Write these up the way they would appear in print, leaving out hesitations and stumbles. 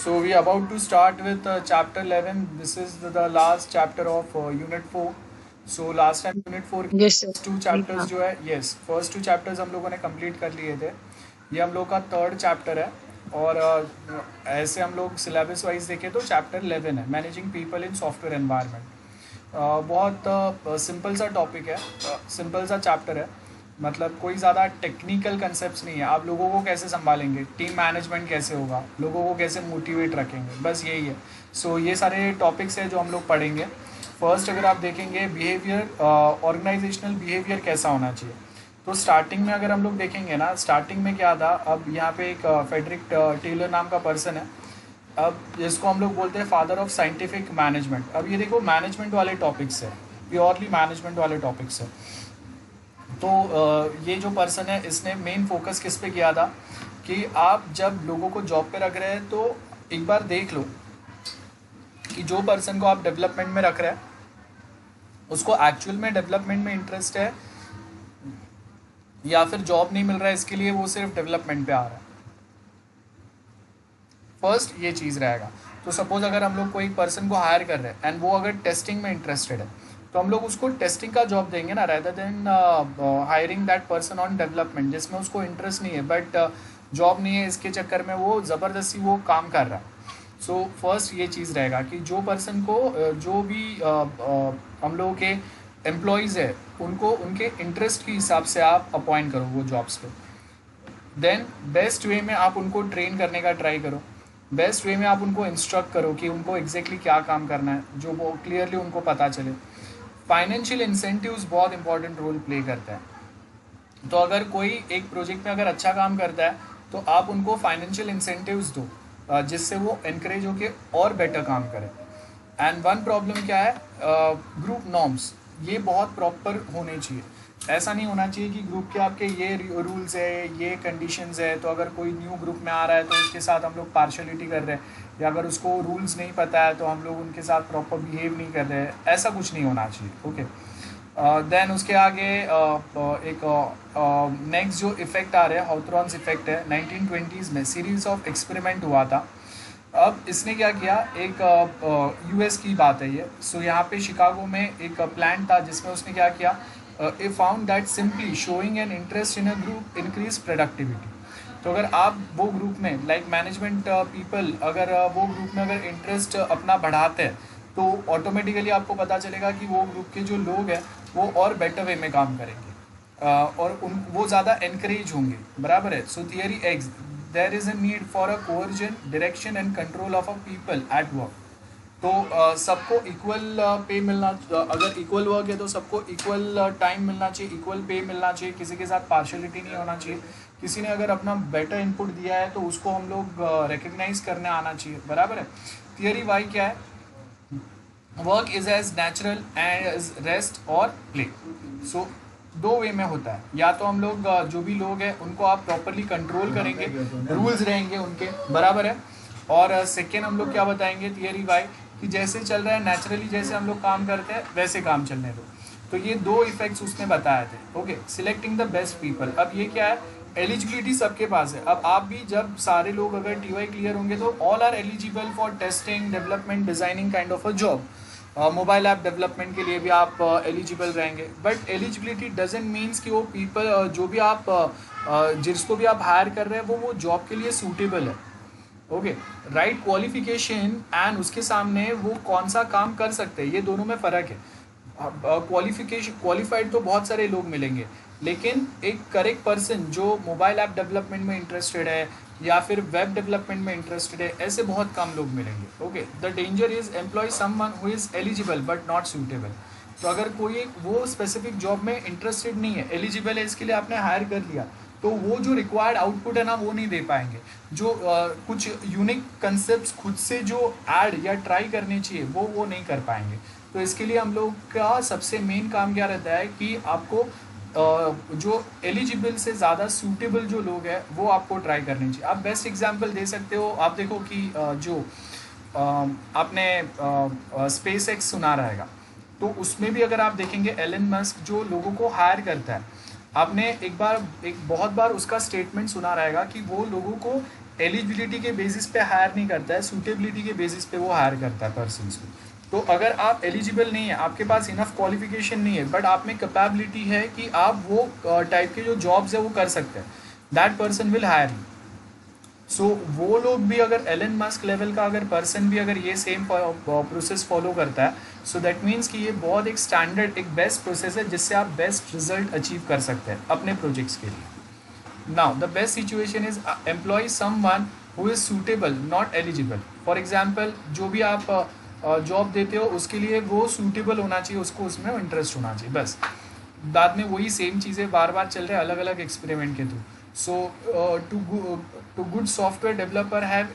So we are about to start with chapter 11. This is the last chapter of unit 4. So last time unit 4 के yes sir. first two जी chapters हाँ। जो है first two chapters हम लोगों ने complete कर लिए थे। ये हम लोग का third chapter है और ऐसे हम लोग syllabus wise देखें तो chapter 11 है managing people in software environment। बहुत सिंपल सा टॉपिक है, सिंपल सा चैप्टर है, मतलब कोई ज़्यादा टेक्निकल कंसेप्ट नहीं है। आप लोगों को कैसे संभालेंगे, टीम मैनेजमेंट कैसे होगा, लोगों को कैसे मोटिवेट रखेंगे, बस यही है। सो ये सारे टॉपिक्स हैं जो हम लोग पढ़ेंगे। फर्स्ट अगर आप देखेंगे बिहेवियर, ऑर्गेनाइजेशनल बिहेवियर कैसा होना चाहिए, तो स्टार्टिंग में अगर हम लोग देखेंगे ना, स्टार्टिंग में क्या था, अब यहाँ पे एक फेडरिक टेलर नाम का पर्सन है। अब जिसको हम लोग बोलते हैं फादर ऑफ साइंटिफिक मैनेजमेंट। अब ये देखो मैनेजमेंट वाले टॉपिक्स है, प्योरली मैनेजमेंट वाले टॉपिक्स है। तो ये जो पर्सन है इसने मेन फोकस किस पे किया था कि आप जब लोगों को जॉब पे रख रहे हैं तो एक बार देख लो कि जो पर्सन को आप डेवलपमेंट में रख रहे हैं उसको एक्चुअल में डेवलपमेंट में इंटरेस्ट है या फिर जॉब नहीं मिल रहा है इसके लिए वो सिर्फ डेवलपमेंट पे आ रहा है। फर्स्ट ये चीज़ रहेगा। तो सपोज अगर हम लोग कोई पर्सन को हायर कर रहे हैं एंड वो अगर टेस्टिंग में इंटरेस्टेड है तो हम लोग उसको टेस्टिंग का जॉब देंगे ना, rather than hiring that person on development जिसमें उसको इंटरेस्ट नहीं है बट जॉब नहीं है, इसके चक्कर में वो ज़बरदस्ती वो काम कर रहा है। सो फर्स्ट ये चीज़ रहेगा कि जो पर्सन को जो भी हम लोगों के एम्प्लॉयज़ है उनको उनके इंटरेस्ट के हिसाब से आप अपॉइंट करो वो जॉब्स पे। देन बेस्ट वे में आप उनको ट्रेन करने का ट्राई करो, बेस्ट वे में आप उनको इंस्ट्रक्ट करो कि उनको एग्जैक्टली क्या काम करना है, जो वो क्लियरली उनको पता चले। फाइनेंशियल इंसेंटिव्स बहुत इंपॉर्टेंट रोल प्ले करता है। तो अगर कोई एक प्रोजेक्ट में अगर अच्छा काम करता है तो आप उनको फाइनेंशियल इंसेंटिव्स दो जिससे वो इनक्रेज होके और बेटर काम करें। एंड वन प्रॉब्लम क्या है, ग्रुप नॉर्म्स ये बहुत प्रॉपर होने चाहिए। ऐसा नहीं होना चाहिए कि ग्रुप के आपके ये रूल्स है, ये कंडीशंस है, तो अगर कोई न्यू ग्रुप में आ रहा है तो उसके साथ हम लोग पार्शलिटी कर रहे हैं, या अगर उसको रूल्स नहीं पता है तो हम लोग उनके साथ प्रॉपर बिहेव नहीं कर रहे हैं। ऐसा कुछ नहीं होना चाहिए। ओके, देन उसके आगे एक नेक्स्ट जो इफ़ेक्ट आ रहा है हाउथरॉन्स इफेक्ट है। 1920s में सीरीज ऑफ एक्सपेरिमेंट हुआ था। अब इसने क्या किया, एक यूएस की बात है ये। सो यहाँ पे शिकागो में एक प्लांट था जिसमें उसने क्या किया, ए found that simply showing an interest in a group increase productivity. तो अगर आप वो ग्रुप में लाइक मैनेजमेंट पीपल अगर वो ग्रुप में अगर इंटरेस्ट अपना बढ़ाते हैं तो ऑटोमेटिकली आपको पता चलेगा कि वो ग्रुप के जो लोग हैं वो और बेटर वे में काम करेंगे और उन वो ज़्यादा एनकरेज होंगे। बराबर है। So theory X there is a need for a coordination direction and control of a people at work. तो सबको इक्वल पे मिलना, अगर इक्वल वर्क है तो सबको इक्वल टाइम मिलना चाहिए, इक्वल पे मिलना चाहिए, किसी के साथ पार्शलिटी नहीं होना चाहिए। किसी ने अगर अपना बेटर इनपुट दिया है तो उसको हम लोग रिकग्नाइज करने आना चाहिए। बराबर है। थियरी वाई क्या है, work is as natural as rest और प्ले। सो दो वे में होता है, या तो हम लोग जो भी लोग हैं उनको आप प्रॉपरली कंट्रोल करेंगे, रूल्स रहेंगे उनके। बराबर है। और सेकेंड हम लोग क्या बताएंगे थियरी वाई, कि जैसे चल रहा है नेचुरली, जैसे हम लोग काम करते हैं वैसे काम चलने दो। तो ये दो इफेक्ट्स उसने बताए थे। Okay, selecting the best people. अब ये क्या है, एलिजिबिलिटी सबके पास है। अब आप भी जब सारे लोग अगर टीवाई क्लियर होंगे तो all are eligible for testing, development, designing kind of a job. Mobile app development के लिए भी आप एलिजिबल रहेंगे। बट एलिजिबिलिटी डजेंट मीन्स कि वो पीपल जो भी आप जिसको भी आप हायर कर रहे हैं वो जॉब के लिए सूटेबल है। ओके, राइट क्वालिफिकेशन एंड उसके सामने वो कौन सा काम कर सकते हैं, ये दोनों में फ़र्क है। क्वालिफिकेशन क्वालिफाइड तो बहुत सारे लोग मिलेंगे, लेकिन एक करेक्ट पर्सन जो मोबाइल ऐप डेवलपमेंट में इंटरेस्टेड है या फिर वेब डेवलपमेंट में इंटरेस्टेड है, ऐसे बहुत कम लोग मिलेंगे। Okay, the danger is employ someone who is eligible but not suitable. तो अगर कोई एक वो स्पेसिफिक जॉब में इंटरेस्टेड नहीं है, एलिजिबल है, इसके लिए आपने हायर कर लिया, तो वो जो रिक्वायर्ड आउटपुट है ना वो नहीं दे पाएंगे। जो कुछ यूनिक कंसेप्ट खुद से जो ऐड या ट्राई करने चाहिए वो नहीं कर पाएंगे। तो इसके लिए हम लोग का सबसे मेन काम क्या रहता है कि आपको जो एलिजिबल से ज़्यादा सूटेबल जो लोग हैं वो आपको ट्राई करनी चाहिए। आप बेस्ट एग्जांपल दे सकते हो, आप देखो कि जो आपने स्पेस एक्स सुना रहेगा, तो उसमें भी अगर आप देखेंगे एलन मस्क जो लोगों को हायर करता है, आपने एक बहुत बार उसका स्टेटमेंट सुना रहेगा कि वो लोगों को एलिजिबिलिटी के बेसिस पे हायर नहीं करता है, सूटेबिलिटी के बेसिस पे वो हायर करता है पर्सन को। तो अगर आप एलिजिबल नहीं है, आपके पास इनफ क्वालिफिकेशन नहीं है, बट आप में कैपेबिलिटी है कि आप वो टाइप के जो जॉब्स है वो कर सकते हैं, that person will hire you. So वो लोग भी, अगर एलन मस्क लेवल का अगर पर्सन भी अगर ये सेम प्रोसेस फॉलो करता है, सो दैट मीन्स कि ये बहुत एक स्टैंडर्ड, एक बेस्ट प्रोसेस है जिससे आप बेस्ट रिजल्ट अचीव कर सकते हैं अपने प्रोजेक्ट्स के लिए। Now the best situation is employ someone who is suitable not eligible. For example, जो भी आप जॉब देते हो उसके लिए वो सूटेबल होना चाहिए, उसको उसमें इंटरेस्ट होना चाहिए, बस। बाद में वही सेम चीज़ें बार बार चल रहे हैं अलग अलग एक्सपेरिमेंट के थ्रू। So two good software developer have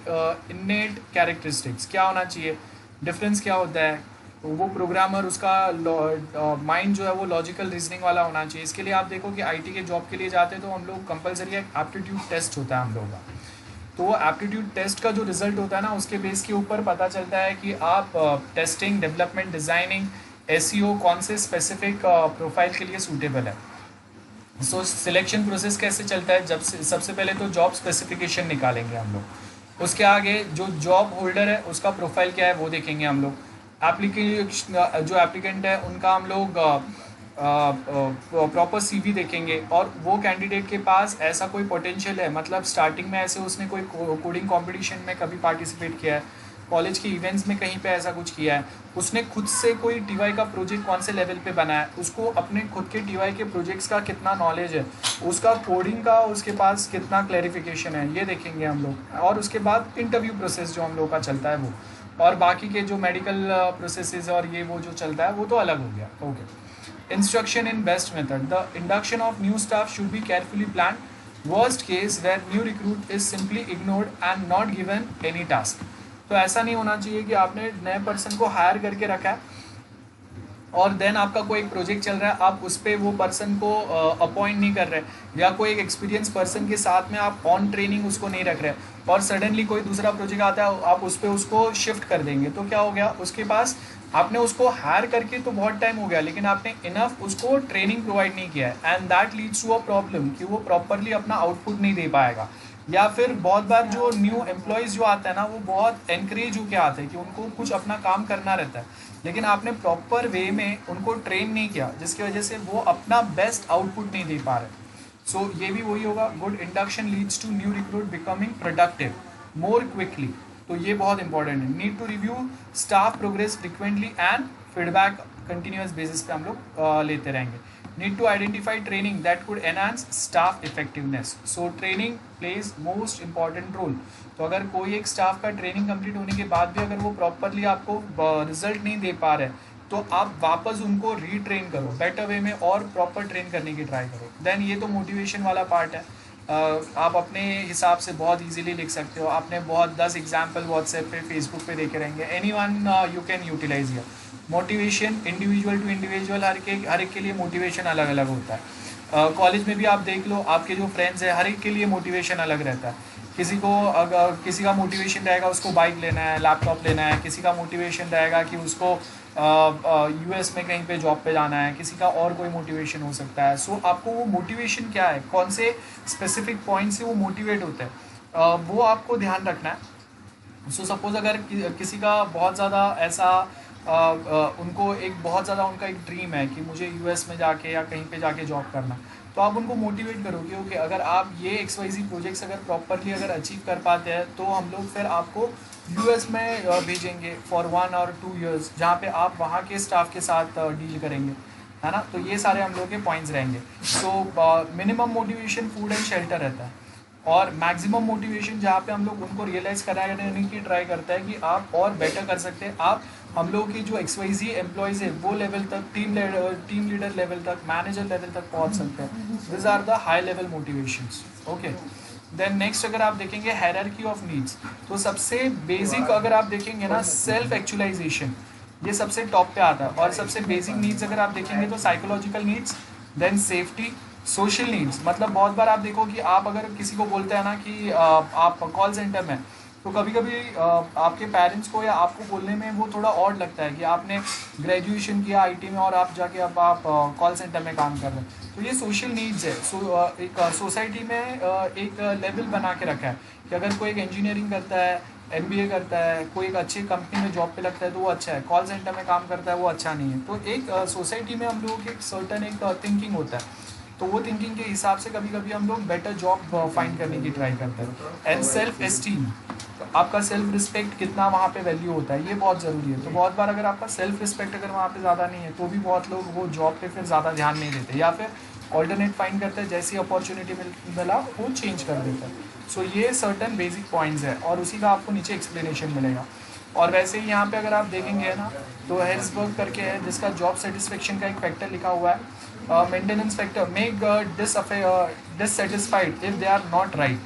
innate characteristics. क्या होना चाहिए, डिफरेंस क्या होता है, तो वो प्रोग्रामर, उसका माइंड जो है वो लॉजिकल रीजनिंग वाला होना चाहिए। इसके लिए आप देखो कि आईटी के जॉब के लिए जाते हैं तो हम लोग कंपलसरी एक एप्टीट्यूड टेस्ट होता है हम लोगों का। तो वो एप्टीट्यूड टेस्ट का जो रिजल्ट होता है ना, उसके बेस के ऊपर पता चलता है कि आप टेस्टिंग, डेवलपमेंट, डिज़ाइनिंग, एसईओ कौन से स्पेसिफिक प्रोफाइल के लिए सूटेबल है। सो सिलेक्शन प्रोसेस कैसे चलता है, जब से सबसे पहले तो जॉब स्पेसिफिकेशन निकालेंगे हम लोग, उसके आगे जो जॉब होल्डर है उसका प्रोफाइल क्या है वो देखेंगे हम लोग, जो एप्लीकेंट है उनका हम लोग प्रॉपर सीवी देखेंगे, और वो कैंडिडेट के पास ऐसा कोई पोटेंशियल है, मतलब स्टार्टिंग में ऐसे उसने कोई कोडिंग कंपटीशन में कभी पार्टिसिपेट किया है, कॉलेज के इवेंट्स में कहीं पे ऐसा कुछ किया है, उसने खुद से कोई टीवाई का प्रोजेक्ट कौन से लेवल पे बनाया है, उसको अपने खुद के टीवाई के प्रोजेक्ट्स का कितना नॉलेज है, उसका कोडिंग का उसके पास कितना क्लैरिफिकेशन है, ये देखेंगे हम लोग। और उसके बाद इंटरव्यू प्रोसेस जो हम लोग का चलता है वो, और बाकी के जो मेडिकल प्रोसेसेस और ये वो जो चलता है वो तो अलग हो गया। Okay, instruction in best method, the induction of new staff should be carefully plan, worst case where new recruit is simply ignored and not given any task. तो ऐसा नहीं होना चाहिए कि आपने नए पर्सन को हायर करके रखा है और देन आपका कोई एक प्रोजेक्ट चल रहा है, आप उस पर वो पर्सन को अपॉइंट नहीं कर रहे, या कोई एक एक्सपीरियंस पर्सन के साथ में आप ऑन ट्रेनिंग उसको नहीं रख रहे, और सडनली कोई दूसरा प्रोजेक्ट आता है आप उस पर उसको शिफ्ट कर देंगे, तो क्या हो गया, उसके पास आपने उसको हायर करके तो बहुत टाइम हो गया, लेकिन आपने इनफ उसको ट्रेनिंग प्रोवाइड नहीं किया है, and that leads to a problem कि वो प्रॉपरली अपना आउटपुट नहीं दे पाएगा। या फिर बहुत बार जो न्यू एम्प्लॉयज़ जो आते हैं ना, वो बहुत एनकरेज होकर आते हैं कि उनको कुछ अपना काम करना रहता है, लेकिन आपने प्रॉपर वे में उनको ट्रेन नहीं किया, जिसकी वजह से वो अपना बेस्ट आउटपुट नहीं दे पा रहे। सो ये भी वही होगा, good induction leads to new recruit becoming productive more quickly. तो ये बहुत इंपॉर्टेंट है। Need to review staff progress frequently and feedback continuous basis पे हम लोग लेते रहेंगे। Need to identify training that could enhance staff effectiveness. So training plays most important role. तो अगर कोई एक स्टाफ का ट्रेनिंग कंप्लीट होने के बाद भी अगर वो प्रॉपरली आपको रिजल्ट नहीं दे पा रहे, तो आप वापस उनको रीट्रेन करो बेटर वे में और प्रॉपर ट्रेन करने की ट्राई करो। देन ये तो मोटिवेशन वाला पार्ट है, आप अपने हिसाब से बहुत इजीली लिख सकते हो। आपने बहुत 10 एग्जाम्पल व्हाट्सएप पे, फेसबुक पे देखे रहेंगे, anyone you can utilize here. Motivation individual to individual, हर एक के लिए मोटिवेशन अलग अलग होता है। कॉलेज में भी आप देख लो, आपके जो फ्रेंड्स हैं हर एक के लिए मोटिवेशन अलग रहता है। किसी को अगर किसी का मोटिवेशन रहेगा उसको बाइक लेना है, लैपटॉप लेना है, किसी का मोटिवेशन रहेगा कि उसको यूएस में कहीं पे जॉब पे जाना है, किसी का और कोई मोटिवेशन हो सकता है। सो आपको वो मोटिवेशन क्या है, कौन से स्पेसिफिक पॉइंट से वो मोटिवेट होते हैं, वो आपको ध्यान रखना है। सो सपोज़ अगर किसी का बहुत ज़्यादा ऐसा उनको एक बहुत ज़्यादा उनका एक ड्रीम है कि मुझे यूएस में जाके या कहीं पे जाके जॉब करना, तो आप उनको मोटिवेट करोगे ओके अगर आप ये XYZ प्रोजेक्ट्स अगर प्रॉपरली अगर अचीव कर पाते हैं तो हम लोग फिर आपको यूएस में भेजेंगे फॉर 1 और 2 years, जहाँ पे आप वहाँ के स्टाफ के साथ डील करेंगे, है ना। तो ये सारे हम लोग के पॉइंट्स रहेंगे। So minimum motivation food and shelter रहता है, और मैक्सिमम मोटिवेशन जहाँ पे हम लोग उनको रियलाइज़ कराने की ट्राई करता है कि आप और बेटर कर सकते हैं। आप हम लोग की जो XYZ एम्प्लॉयज़ है वो लेवल तक, टीम लीडर लेवल तक, मैनेजर लेवल तक पहुँच सकते हैं। This are the high level motivations. Okay, then next अगर आप देखेंगे हायरार्की ऑफ नीड्स, तो सबसे बेसिक अगर आप देखेंगे ना सेल्फ एक्चुअलाइजेशन, ये सबसे टॉप पे आता है। और सबसे बेसिक नीड्स अगर आप देखेंगे तो psychological needs, then safety, social needs. मतलब बहुत बार आप देखो कि आप अगर किसी को बोलते हैं ना कि आप कॉल सेंटर में, तो कभी कभी आपके पेरेंट्स को या आपको बोलने में वो थोड़ा ऑड लगता है कि आपने ग्रेजुएशन किया आईटी में और आप जाके अब आप कॉल सेंटर में काम कर रहे हैं। तो ये सोशल नीड्स है। एक सोसाइटी में एक लेवल बना के रखा है कि अगर कोई एक इंजीनियरिंग करता है, एमबीए करता है, कोई एक अच्छी कंपनी में जॉब पे लगता है तो वो अच्छा है, कॉल सेंटर में काम करता है वो अच्छा नहीं है। तो एक सोसाइटी में हम लोगों की एक सर्टन एक थिंकिंग होता है, तो वो थिंकिंग के हिसाब से कभी कभी हम लोग बेटर जॉब फाइंड करने की ट्राई करते हैं। एंड सेल्फ एस्टीम, तो आपका सेल्फ रिस्पेक्ट कितना वहाँ पे वैल्यू होता है, ये बहुत ज़रूरी है। तो बहुत बार अगर आपका सेल्फ रिस्पेक्ट अगर वहाँ पे ज़्यादा नहीं है तो भी बहुत लोग वो जॉब पे फिर ज़्यादा ध्यान नहीं देते, या फिर ऑल्टरनेट फाइंड करते हैं, जैसी अपॉर्चुनिटी मिला वो चेंज कर देता है। सो ये सर्टन बेसिक पॉइंट्स है और उसी का आपको नीचे एक्सप्लेनेशन मिलेगा। और वैसे ही यहाँ पे अगर आप देखेंगे ना तो हेल्सबर्ग करके है जिसका जॉब सेटिस्फेक्शन का एक फैक्टर लिखा हुआ है, maintenance factor make dissatisfied if they are not right.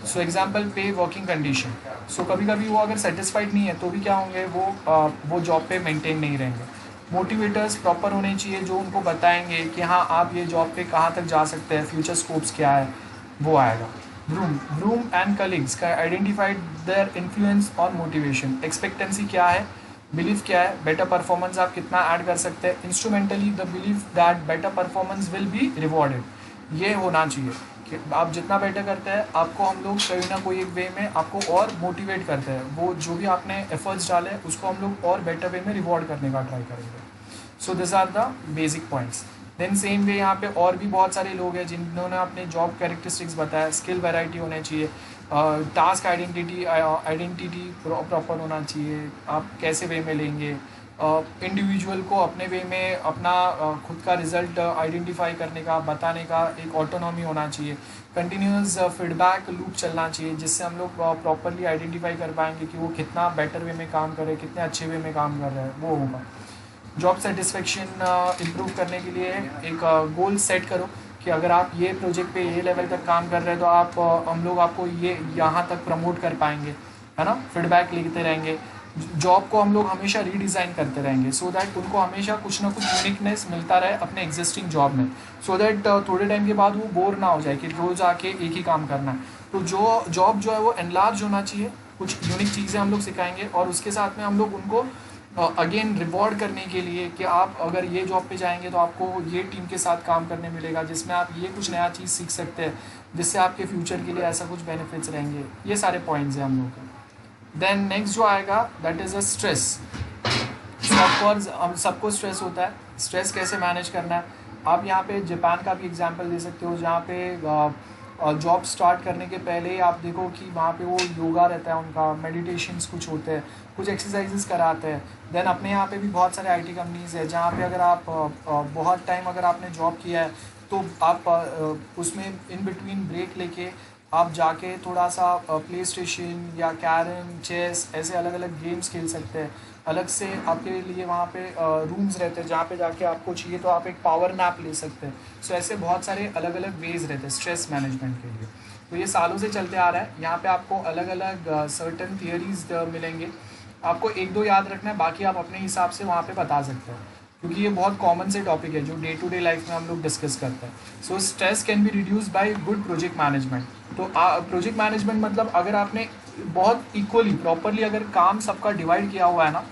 So example पे वर्किंग कंडीशन। सो कभी कभी वो अगर सेटिस्फाइड नहीं है तो भी क्या होंगे, वो जॉब पे मेंटेन नहीं रहेंगे। मोटिवेटर्स प्रॉपर होने चाहिए जो उनको बताएंगे कि हाँ आप ये जॉब पे कहाँ तक जा सकते हैं, फ्यूचर स्कोप्स क्या है, वो आएगा। ब्रूम एंड कलीग्स का identified their influence on motivation. Expectancy क्या है, बिलीव क्या है, बेटर परफॉर्मेंस आप कितना ऐड कर सकते हैं। Instrumentally the believe that better performance will be rewarded, ये होना चाहिए कि आप जितना बेटर करते हैं आपको हम लोग कहीं ना कोई एक वे में आपको और मोटिवेट करते हैं, वो जो भी आपने एफर्ट्स डाले उसको हम लोग और बेटर वे में रिवॉर्ड करने का ट्राई करेंगे। So this are the basic points. Then same way यहाँ पे और भी बहुत सारे लोग हैं जिन्होंने अपने जॉब कैरेक्टरिस्टिक्स बताया। स्किल वैरायटी होना चाहिए, टास्क आइडेंटिटी प्रॉपर होना चाहिए, आप कैसे वे में लेंगे, इंडिविजुअल को अपने वे में अपना खुद का रिजल्ट आइडेंटिफाई करने का, बताने का एक ऑटोनॉमी होना चाहिए। कंटिन्यूस फीडबैक लूप चलना चाहिए जिससे हम लोग प्रॉपरली आइडेंटिफाई कर पाएंगे कि वो कितना बेटर वे में काम कर रहे हैं, कितने अच्छे वे में काम कर रहे हैं, वो होगा। जॉब सेटिस्फेक्शन इम्प्रूव करने के लिए एक गोल सेट करो कि अगर आप ये प्रोजेक्ट पे ये लेवल तक काम कर रहे हैं तो आप हम लोग आपको ये यहाँ तक प्रमोट कर पाएंगे, है ना। फीडबैक लेते रहेंगे, जॉब को हम लोग हमेशा रीडिज़ाइन करते रहेंगे सो दैट उनको हमेशा कुछ ना कुछ यूनिकनेस मिलता रहे अपने एग्जिस्टिंग जॉब में, सो दैट थोड़े टाइम के बाद वो बोर ना हो जाए कि रोज़ आके एक ही काम करना है। तो जो जॉब जो है वो एनलार्ज होना चाहिए, कुछ यूनिक चीज़ें हम लोग सिखाएंगे और उसके साथ में हम लोग उनको अगेन रिवॉर्ड करने के लिए कि आप अगर ये जॉब पे जाएंगे तो आपको ये टीम के साथ काम करने मिलेगा जिसमें आप ये कुछ नया चीज़ सीख सकते हैं जिससे आपके फ्यूचर के लिए ऐसा कुछ बेनिफिट्स रहेंगे। ये सारे पॉइंट्स हैं हम लोग के। देन नेक्स्ट जो आएगा that is a stress. Of course हम सबको स्ट्रेस होता है, स्ट्रेस कैसे मैनेज करना है। आप यहाँ पे जापान का भी एग्जांपल दे सकते हो जहाँ पे जॉब स्टार्ट करने के पहले ही आप देखो कि वहाँ पे वो योगा रहता है, उनका मेडिटेशंस कुछ होते हैं, कुछ एक्सरसाइजेस कराते हैं। देन अपने यहाँ पे भी बहुत सारे आईटी कंपनीज़ है जहाँ पे अगर आप बहुत टाइम अगर आपने जॉब किया है तो आप उसमें इन बिटवीन ब्रेक लेके आप जाके थोड़ा सा प्ले स्टेशन या कैरम, चेस ऐसे अलग अलग गेम्स खेल सकते हैं। अलग से आपके लिए वहाँ पे रूम्स रहते हैं जहाँ पे जाके आपको चाहिए तो आप एक पावर नैप ले सकते हैं। सो ऐसे बहुत सारे अलग अलग वेज रहते हैं स्ट्रेस मैनेजमेंट के लिए। तो ये सालों से चलते आ रहा है। यहाँ पे आपको अलग अलग सर्टन थियरीज मिलेंगे, आपको एक दो याद रखना है, बाकी आप अपने हिसाब से वहाँ पे बता सकते हैं क्योंकि ये बहुत कॉमन से टॉपिक है जो डे टू डे लाइफ में हम लोग डिस्कस करते हैं। So stress can be reduce by good project management. तो प्रोजेक्ट मैनेजमेंट मतलब अगर आपने बहुत इक्वली प्रॉपरली अगर काम सबका डिवाइड किया हुआ है ना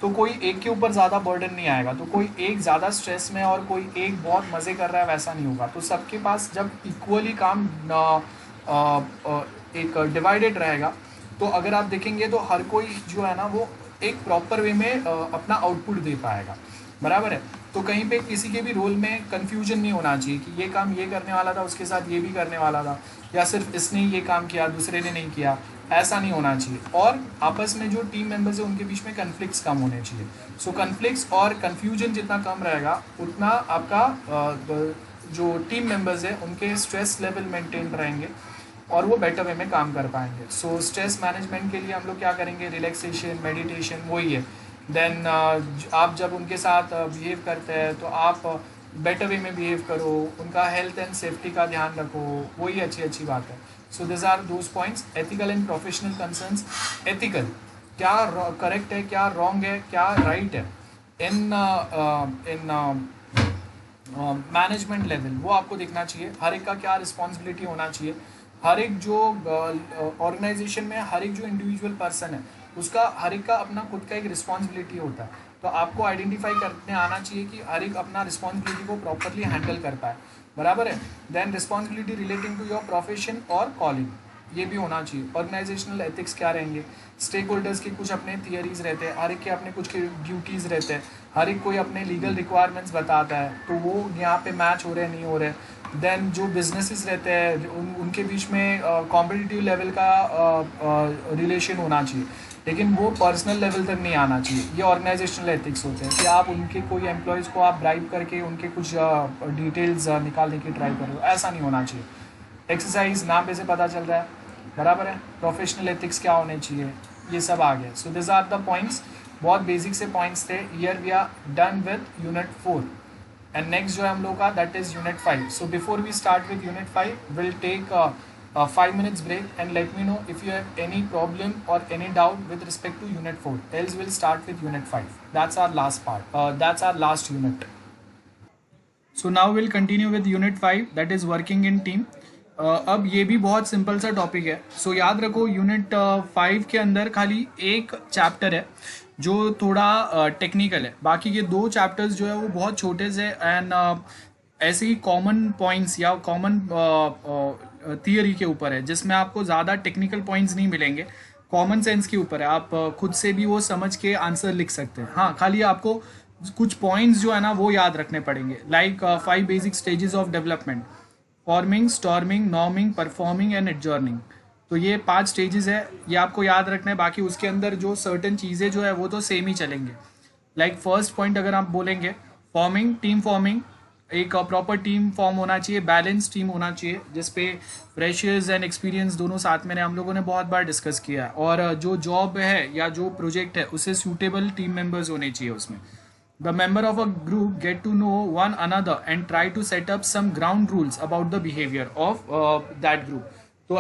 तो कोई एक के ऊपर ज़्यादा बर्डन नहीं आएगा। तो कोई एक ज़्यादा स्ट्रेस में और कोई एक बहुत मज़े कर रहा है वैसा नहीं होगा। तो सबके पास जब इक्वली काम एक डिवाइडेड रहेगा तो अगर आप देखेंगे तो हर कोई जो है ना वो एक प्रॉपर वे में अपना आउटपुट दे पाएगा, बराबर है। तो कहीं पे किसी के भी रोल में कन्फ्यूजन नहीं होना चाहिए कि ये काम ये करने वाला था उसके साथ ये भी करने वाला था, या सिर्फ इसने ये काम किया दूसरे ने नहीं किया, ऐसा नहीं होना चाहिए। और आपस में जो टीम मेंबर्स है उनके बीच में कन्फ्लिक्ट्स कम होने चाहिए। सो कन्फ्लिक्ट्स और कन्फ्यूजन जितना कम रहेगा उतना आपका जो टीम मेंबर्स है उनके स्ट्रेस लेवल मेंटेन रहेंगे और वो बेटर वे में काम कर पाएंगे। सो स्ट्रेस मैनेजमेंट के लिए हम लोग क्या करेंगे, रिलैक्सेशन, मेडिटेशन, वही है। देन आप जब उनके साथ बिहेव करते हैं तो आप बेटर वे में बिहेव करो, उनका हेल्थ एंड सेफ्टी का ध्यान रखो, वही अच्छी बात है। So this are those points. Ethical and professional concerns. Ethical क्या करेक्ट है, क्या रॉन्ग है, क्या राइट है इन मैनेजमेंट लेवल, वो आपको देखना चाहिए। हर एक का क्या रिस्पॉन्सिबिलिटी होना चाहिए, हर एक जो ऑर्गेनाइजेशन में हर एक जो इंडिविजुअल पर्सन है उसका हर एक का अपना खुद का एक रिस्पॉन्सिबिलिटी होता है। तो आपको आइडेंटिफाई करने आना चाहिए कि हर एक अपना रिस्पॉन्सिबिलिटी को प्रॉपरली हैंडल कर पाए, बराबर है। Then responsibility relating to your profession और कॉलिंग, ये भी होना चाहिए। ऑर्गेनाइजेशनल एथिक्स क्या रहेंगे, स्टेक होल्डर्स के कुछ अपने थियरीज रहते हैं, हर एक के अपने कुछ के ड्यूटीज़ रहते हैं, हर एक कोई अपने लीगल रिक्वायरमेंट्स बताता है, तो वो यहाँ पे मैच हो रहे हैं नहीं हो रहे। देन जो बिजनेसेस रहते हैं उनके बीच में कॉम्पिटिटिव लेवल का रिलेशन होना चाहिए, लेकिन वो पर्सनल लेवल तक नहीं आना चाहिए। ये ऑर्गेनाइजेशनल एथिक्स होते हैं कि आप उनके कोई एम्प्लॉयज़ को आप ब्राइब करके उनके कुछ डिटेल्स निकालने की ट्राई कर रहे हो, ऐसा नहीं होना चाहिए। एक्सरसाइज नाम पे से पता चल रहा है, बराबर है। प्रोफेशनल एथिक्स क्या होने चाहिए, ये सब आ गया। So this are the points, बहुत बेसिक से पॉइंट्स थे। Here we are done with unit 4 and next जो है हम लोग का that is unit 5। So before we start with unit 5 will take 5 minutes break and let me know if you have any problem or any doubt with respect to unit 4, else we'll start with unit 5. That's our last part, that's our last unit. So now we'll continue with unit 5, that is working in team. अब ये भी बहुत simple सा topic है। सो याद रखो unit 5 के अंदर खाली एक चैप्टर है जो थोड़ा टेक्निकल है, बाकी के 2 चैप्टर्स जो है वो बहुत छोटे से एंड ऐसे ही कॉमन पॉइंट्स या कॉमन थियरी के ऊपर है, जिसमें आपको ज़्यादा टेक्निकल पॉइंट्स नहीं मिलेंगे, कॉमन सेंस के ऊपर है। आप खुद से भी वो समझ के आंसर लिख सकते हैं। हाँ, खाली आपको कुछ पॉइंट्स जो है ना वो याद रखने पड़ेंगे, like 5 basic stages of development, forming, storming, norming, performing and adjourning. तो ये 5 स्टेजेस है, ये आपको याद रखना है। बाकी उसके अंदर जो सर्टेन चीज़ें जो है वो तो सेम ही चलेंगे। लाइक फर्स्ट पॉइंट अगर आप बोलेंगे, फॉर्मिंग, टीम फॉर्मिंग, एक प्रॉपर टीम फॉर्म होना चाहिए, बैलेंस टीम होना चाहिए, जिसपे फ्रेशर्स एंड एक्सपीरियंस दोनों साथ में हम लोगों ने बहुत बार डिस्कस किया है। और जो जॉब है या जो प्रोजेक्ट है उससे सूटेबल टीम मेंबर्स होने चाहिए उसमें। The member of a group get to know one another and try to set up some ground rules about the behavior of that group. तो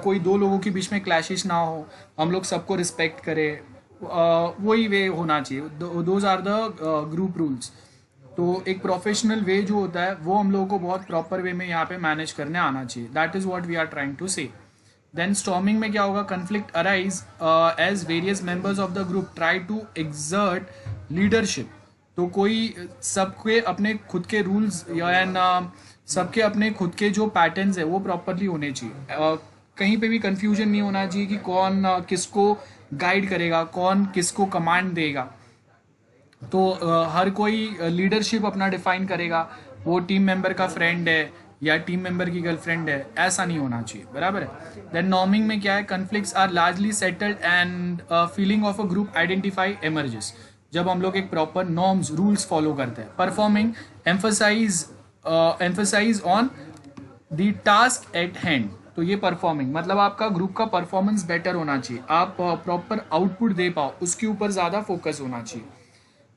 कोई 2 लोगों के बीच में क्लैशेस ना हो, हम लोग सबको रिस्पेक्ट करें, वही वे होना चाहिए। Those are the group rules. तो एक प्रोफेशनल वे जो होता है वो हम लोगों को बहुत प्रॉपर वे में यहाँ पे मैनेज करने आना चाहिए। That is what we are trying to say. Then storming में क्या होगा, conflict arise as various members of the group try to exert leadership. तो कोई सबके अपने खुद के रूल्स या सबके अपने खुद के जो पैटर्न्स है वो प्रॉपरली होने चाहिए। कहीं पे भी कंफ्यूजन नहीं होना चाहिए कि कौन किसको गाइड करेगा, कौन किसको कमांड देगा। तो हर कोई लीडरशिप अपना डिफाइन करेगा, वो टीम मेंबर का फ्रेंड है या टीम मेंबर की गर्लफ्रेंड है, ऐसा नहीं होना चाहिए, बराबर है। देन नॉर्मिंग में क्या है, conflicts are largely settled and feeling of a group identify emerges, जब हम लोग एक प्रॉपर नॉर्म्स रूल्स फॉलो करते हैं। Performing emphasise on the task at hand. तो ये परफॉर्मिंग मतलब आपका ग्रुप का परफॉर्मेंस बेटर होना चाहिए, आप प्रॉपर आउटपुट दे पाओ, उसके ऊपर ज़्यादा फोकस होना चाहिए।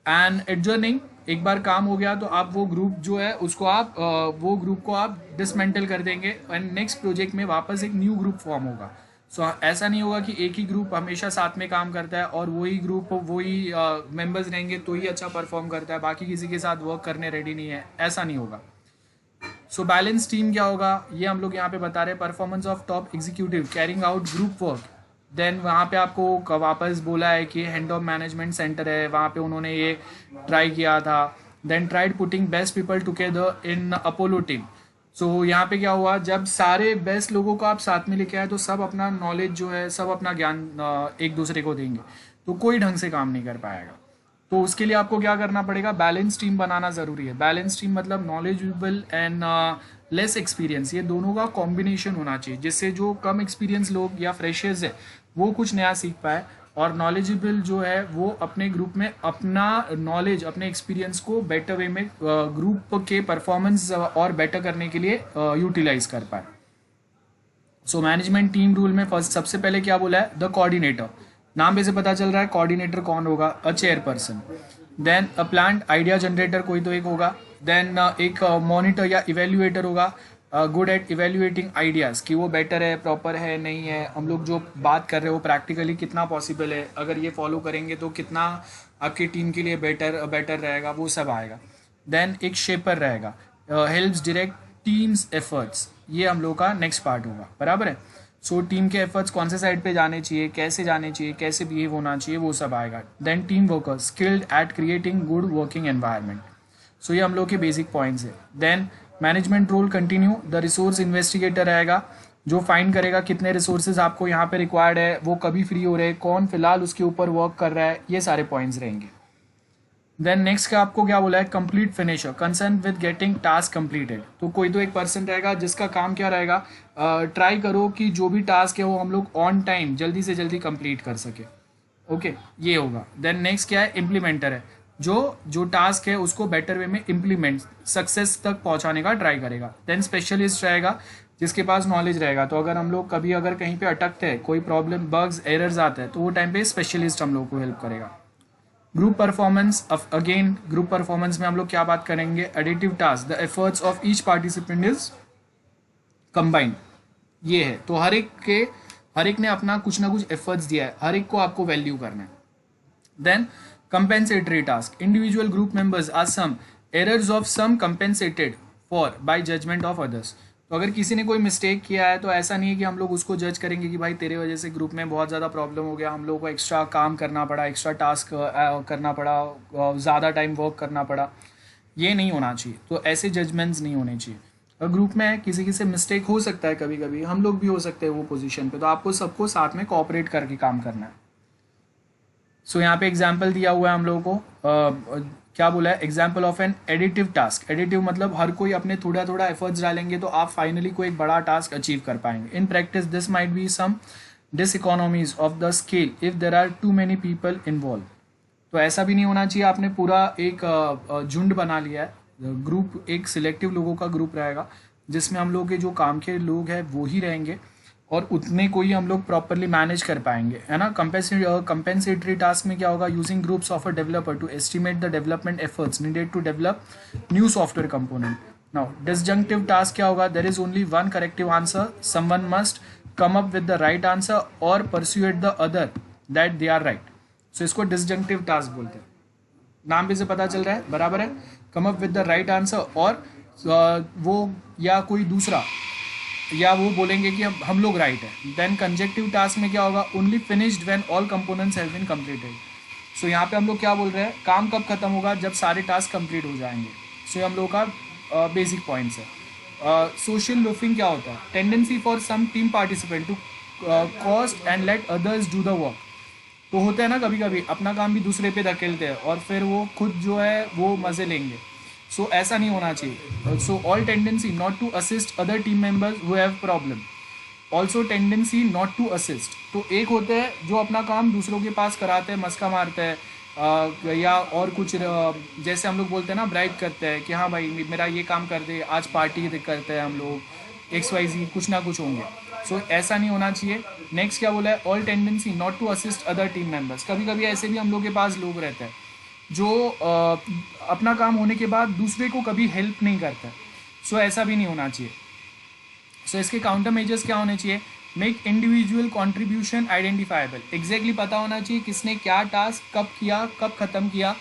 एंड एडजर्निंग, एक बार काम हो गया तो आप वो ग्रुप जो है उसको आप वो ग्रुप को आप डिसमेंटल कर देंगे एंड नेक्स्ट प्रोजेक्ट में वापस एक न्यू ग्रुप फॉर्म होगा। सो ऐसा नहीं होगा कि एक ही ग्रुप हमेशा साथ में काम करता है और वही ग्रुप वही मेंबर्स रहेंगे तो ही अच्छा परफॉर्म करता है, बाकी किसी के साथ वर्क करने रेडी नहीं है, ऐसा नहीं होगा। सो बैलेंस टीम क्या होगा, ये हम लोग यहाँ पे बता रहे हैं। Performance of top executive carrying out group work. Then वहाँ पे आपको वापस बोला है कि हैंड ऑफ मैनेजमेंट सेंटर है, वहाँ पे उन्होंने ये ट्राई किया था। Then tried putting best people together in Apollo team. So यहाँ पे क्या हुआ, जब सारे बेस्ट लोगों को आप साथ में लेके आए तो सब अपना नॉलेज जो है, सब अपना ज्ञान एक दूसरे को देंगे तो कोई ढंग से काम नहीं कर पाएगा। तो उसके लिए आपको क्या करना पड़ेगा, बैलेंस टीम बनाना ज़रूरी है। बैलेंस टीम मतलब नॉलेजेबल एंड लेस एक्सपीरियंस, ये दोनों का कॉम्बिनेशन होना चाहिए, जिससे जो कम एक्सपीरियंस लोग या फ्रेशर्स है वो कुछ नया सीख पाए और नॉलेजेबल जो है वो अपने ग्रुप में अपना नॉलेज, अपने एक्सपीरियंस को बेटर वे में ग्रुप के परफॉर्मेंस और बेटर करने के लिए यूटिलाइज कर पाए। सो मैनेजमेंट टीम रूल में फर्स्ट सबसे पहले क्या बोला है, द कोऑर्डिनेटर। नाम पे से पता चल रहा है कोऑर्डिनेटर कौन होगा, a chairperson. Then a plant idea generator कोई तो एक होगा। देन एक मॉनिटर या इवेल्युएटर होगा, गुड एट इवेल्युएटिंग आइडियाज़ कि वो बेटर है, प्रॉपर है, नहीं है, हम लोग जो बात कर रहे हो प्रैक्टिकली कितना पॉसिबल है, अगर ये फॉलो करेंगे तो कितना आपकी टीम के लिए बेटर रहेगा, वो सब आएगा। देन एक शेपर रहेगा, हेल्प्स डायरेक्ट टीम्स एफर्ट्स, ये हम लोग का नेक्स्ट पार्ट होगा, बराबर है। सो टीम के एफर्ट्स कौन से साइड पे जाने चाहिए, कैसे जाने चाहिए, कैसे बिहेव होना चाहिए, वो सब आएगा। Then team worker skilled at creating good working environment. So ये हम लोग के बेसिक पॉइंट्स है। Then management role continue, the resource investigator रहेगा जो फाइंड करेगा कितने रिसोर्सेज आपको यहाँ पे रिक्वायर्ड है, वो कभी फ्री हो रहे हैं, कौन फिलहाल उसके ऊपर वर्क कर रहा है, ये सारे पॉइंट्स रहेंगे। देन नेक्स्ट का आपको क्या बोला है, complete finisher concern with getting task completed. तो कोई तो एक पर्सन रहेगा जिसका काम क्या रहेगा, ट्राई करो कि जो भी टास्क है वो हम लोग ऑन टाइम जल्दी से जल्दी कंप्लीट कर सके। ओके ये होगा। देन नेक्स्ट क्या है, इम्प्लीमेंटर है जो टास्क है उसको बेटर वे में इम्प्लीमेंट सक्सेस तक पहुंचाने का ट्राई करेगा। देन स्पेशलिस्ट रहेगा जिसके पास नॉलेज रहेगा, तो अगर हम लोग कभी अगर कहीं पे अटकते हैं, कोई प्रॉब्लम बग्स एरर्स आते हैं, तो वो टाइम पे स्पेशलिस्ट हम लोग को हेल्प करेगा। Group performance, again group performance में हम लोग क्या बात करेंगे, additive task, the efforts of each participant is combined. ये है तो हर एक ने अपना कुछ ना कुछ एफर्ट्स दिया है, हर एक को आपको वैल्यू करना है। Then compensatory task, individual group members are some errors of some compensated for by judgment of others। तो अगर किसी ने कोई मिस्टेक किया है तो ऐसा नहीं है कि हम लोग उसको जज करेंगे कि भाई तेरे वजह से ग्रुप में बहुत ज़्यादा प्रॉब्लम हो गया, हम लोग को एक्स्ट्रा काम करना पड़ा, एक्स्ट्रा टास्क करना पड़ा, ज़्यादा टाइम वर्क करना पड़ा, ये नहीं होना चाहिए। तो ऐसे जजमेंट्स नहीं होने चाहिए। और ग्रुप में किसी से मिस्टेक हो सकता है, कभी कभी हम लोग भी हो सकते हैं वो पोजीशन पे, तो आपको सबको साथ में कोऑपरेट करके काम करना है। सो यहाँ पे एग्जाम्पल दिया हुआ है हम लोगों को, क्या बोला है, example of an additive task. Additive मतलब हर कोई अपने थोड़ा थोड़ा एफर्ट्स डालेंगे तो आप फाइनली कोई एक बड़ा टास्क अचीव कर पाएंगे। In practice this might be some diseconomies of the scale if there are too many people involve. तो ऐसा भी नहीं होना चाहिए आपने पूरा एक झुंड बना लिया है, ग्रुप एक सिलेक्टिव लोगों का ग्रुप रहेगा जिसमें हम लोग के जो काम के लोग हैं वो ही रहेंगे और उतने को ही हम लोग प्रॉपरली मैनेज कर पाएंगे, है ना। कंपेंसेटरी टास्क में क्या होगा, using groups of a developer to estimate the development efforts needed to develop new software component. Now disjunctive task क्या होगा, there is only one corrective answer, someone must come up with the right answer और persuade the other that they are right. So इसको disjunctive task बोलते हैं, नाम भी से पता चल रहा है, बराबर है। कम up with the right answer और वो या कोई दूसरा या वो बोलेंगे कि हम लोग राइट है। देन कंजेक्टिव टास्क में क्या होगा, only finished when all components have been completed. So यहाँ पे हम लोग क्या बोल रहे हैं, काम कब खत्म होगा, जब सारे टास्क कंप्लीट हो जाएंगे। सो ये हम लोग का बेसिक पॉइंट्स है। सोशल लूफिंग क्या होता है, tendency for some team participant to coast and let others do the work. तो होता है ना कभी कभी अपना काम भी दूसरे पे धकेलते हैं और फिर वो खुद जो है वो मज़े लेंगे। सो ऐसा नहीं होना चाहिए। So all tendency not to assist other team members who have problem, also tendency not to assist. तो एक होते हैं जो अपना काम दूसरों के पास कराते हैं, मस्का मारते हैं या और कुछ जैसे हम लोग बोलते हैं ना, ब्राइब करते हैं कि हाँ भाई मेरा ये काम कर दे, आज पार्टी करते हैं हम लोग, XYZ कुछ ना कुछ होंगे। सो ऐसा नहीं होना चाहिए। नेक्स्ट क्या बोला है, all tendency not to assist other team members. कभी कभी ऐसे भी हम लोग के पास लोग रहते हैं जो अपना काम होने के बाद दूसरे को कभी हेल्प नहीं करता। सो ऐसा भी नहीं होना चाहिए। सो इसके काउंटर मेजर्स क्या होने चाहिए, make individual contribution identifiable, exactly पता होना चाहिए किसने क्या टास्क कब किया, कब ख़त्म किया,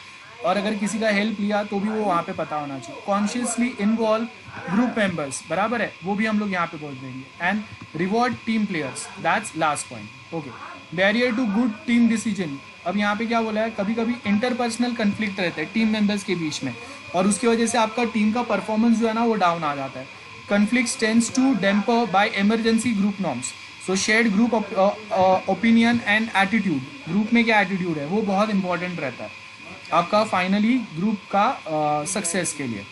और अगर किसी का हेल्प लिया तो भी वो वहाँ पे पता होना चाहिए। कॉन्शियसली इन्वॉल्व ग्रुप मेंबर्स, बराबर है, वो भी हम लोग यहाँ पे बोल देंगे। And reward team players, that's last point. Okay, barrier to good team decision. अब यहाँ पे क्या बोला है, कभी कभी इंटरपर्सनल कन्फ्लिक्ट रहते हैं टीम मेंबर्स के बीच में और उसकी वजह से आपका टीम का परफॉर्मेंस जो है ना वो डाउन आ जाता है। Conflict tends to damper by emergency group norms. So shared group opinion and attitude, group में क्या एटीट्यूड है वो बहुत इंपॉर्टेंट रहता है आपका फाइनली ग्रुप का सक्सेस के लिए।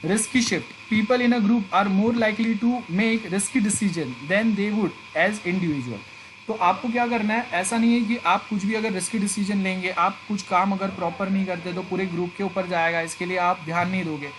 Risky shift, people in a group are more likely to make risky decision than they would as individual. तो आपको क्या करना है, ऐसा नहीं है कि आप कुछ भी अगर रिस्की डिसीजन लेंगे, आप कुछ काम अगर प्रॉपर नहीं करते तो पूरे ग्रुप के ऊपर जाएगा, इसके लिए आप ध्यान नहीं दोगे।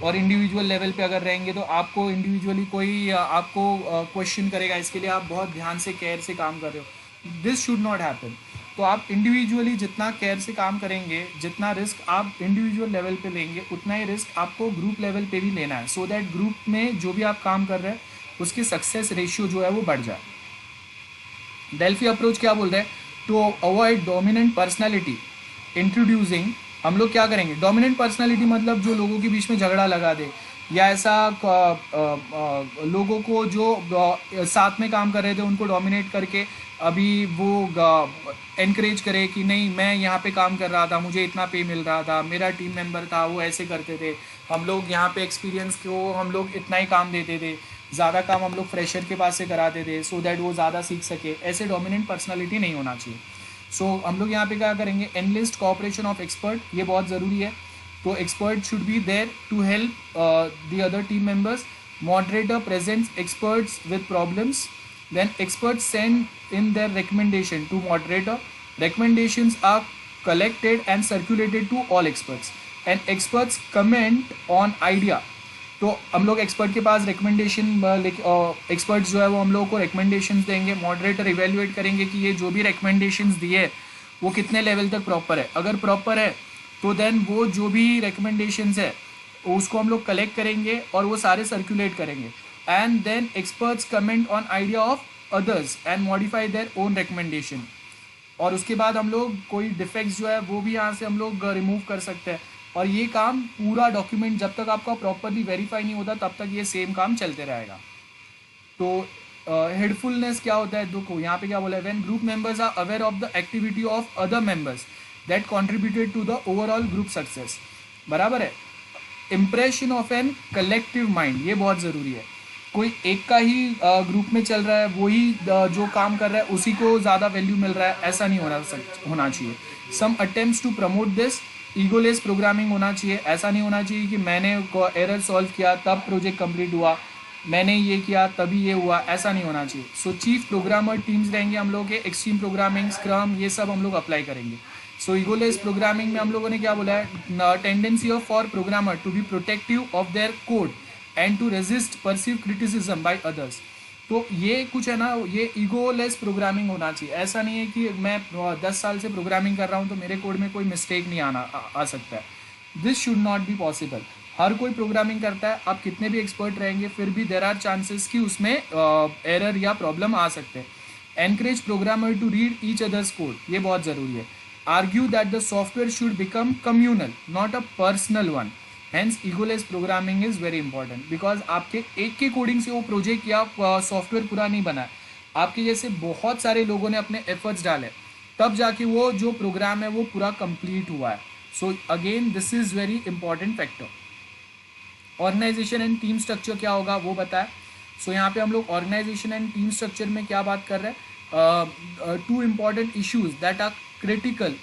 और इंडिविजुअल लेवल पे अगर रहेंगे तो आपको इंडिविजुअली कोई आपको क्वेश्चन करेगा, इसके लिए आप बहुत ध्यान से केयर से काम कर रहे हो। This should not happen. तो आप इंडिविजुअली जितना केयर से काम करेंगे, जितना रिस्क आप इंडिविजुअल लेवल पे लेंगे, उतना ही रिस्क आपको ग्रुप लेवल पे भी लेना है, सो दैट ग्रुप में जो भी आप काम कर रहे हैं उसकी सक्सेस रेशियो जो है वो बढ़ जाए। डेल्फी अप्रोच क्या बोल रहे हैं, to avoid dominant personality introducing. हम लोग क्या करेंगे, डोमिनेंट पर्सनैलिटी मतलब जो लोगों के बीच में झगड़ा लगा दे, या ऐसा लोगों को जो साथ में काम कर रहे थे उनको डोमिनेट करके अभी वो एनकरेज करे कि नहीं, मैं यहाँ पे काम कर रहा था, मुझे इतना पे मिल रहा था, मेरा टीम मेंबर था वो ऐसे करते थे, हम लोग यहाँ पे एक्सपीरियंस को हम लोग इतना ही काम देते थे, ज़्यादा काम हम लोग फ्रेशर के पास से कराते थे सो दैट वो ज़्यादा सीख सके, ऐसे डोमिनेंट पर्सनालिटी नहीं होना चाहिए। सो हम लोग यहाँ पे क्या करेंगे, एनलिस्ट कॉपरेशन ऑफ एक्सपर्ट, ये बहुत ज़रूरी है। तो expert should be there to help the other team members, moderator presents experts with problems, then experts send in their recommendation to moderator, recommendations are collected and circulated to all experts and experts comment on idea। तो हम लोग expert के पास recommendation, experts जो है वो हम लोगों को रिकमेंडेशंस देंगे, मॉडरेटर इवेल्युएट करेंगे कि ये जो भी रिकमेंडेशंस दिए है वो कितने लेवल तक प्रॉपर है, अगर प्रॉपर है तो देन वो जो भी रिकमेंडेशंस है उसको हम लोग कलेक्ट करेंगे और वो सारे सर्कुलेट करेंगे, and then experts comment on idea of others and modify their own recommendation. और उसके बाद हम लोग कोई डिफेक्ट्स जो है वो भी यहाँ से हम लोग रिमूव कर सकते हैं। और ये काम पूरा डॉक्यूमेंट जब तक आपका प्रॉपरली वेरीफाई नहीं होता तब तक ये सेम काम चलते रहेगा। तो हेडफुलनेस क्या होता है, देखो यहाँ पे क्या बोला है, when group members are aware of the activity of other members that contributed to the overall group success, बराबर है। Impression of an collective mind, ये बहुत ज़रूरी है। कोई एक का ही ग्रुप में चल रहा है, वही जो काम कर रहा है उसी को ज़्यादा वैल्यू मिल रहा है, ऐसा नहीं होना चाहिए। Some attempts to promote this, egoless programming होना चाहिए। ऐसा नहीं होना चाहिए कि मैंने एरर सॉल्व किया तब प्रोजेक्ट कंप्लीट हुआ, मैंने ये किया तभी ये हुआ, ऐसा नहीं होना चाहिए। सो चीफ प्रोग्रामर टीम्स रहेंगे हम लोग के, एक्सट्रीम प्रोग्रामिंग, स्क्रम, ये सब हम लोग अप्लाई करेंगे। सो ईगोलेस प्रोग्रामिंग में हम लोगों ने क्या बोला है, tendency of for programmer to be protective of their code and to resist perceive criticism by others. तो ये कुछ है ना, ये ईगोलेस प्रोग्रामिंग होना चाहिए। ऐसा नहीं है कि मैं 10 साल से प्रोग्रामिंग कर रहा हूँ तो मेरे कोड में कोई मिस्टेक नहीं आ सकता है। This should not be possible. हर कोई प्रोग्रामिंग करता है, आप कितने भी एक्सपर्ट रहेंगे फिर भी देर आर चांसेस कि उसमें एरर या प्रॉब्लम आ सकते हैं। Encourage programmer to read each others code, ये बहुत ज़रूरी है। Argue that the software should become communal not a personal one, hence egoless programming is very important. Because आपके एक के कोडिंग से वो प्रोजेक्ट या सॉफ्टवेयर पूरा नहीं बना है, आपके जैसे बहुत सारे लोगों ने अपने एफर्ट्स डाले तब जाके वो जो प्रोग्राम है वो पूरा कंप्लीट हुआ है। So again this is very important factor. Organisation and team structure क्या होगा वो बताया। सो यहाँ पे हम लोग ऑर्गेनाइजेशन एंड टीम स्ट्रक्चर में क्या बात कर रहे हैं, two important issues that are critical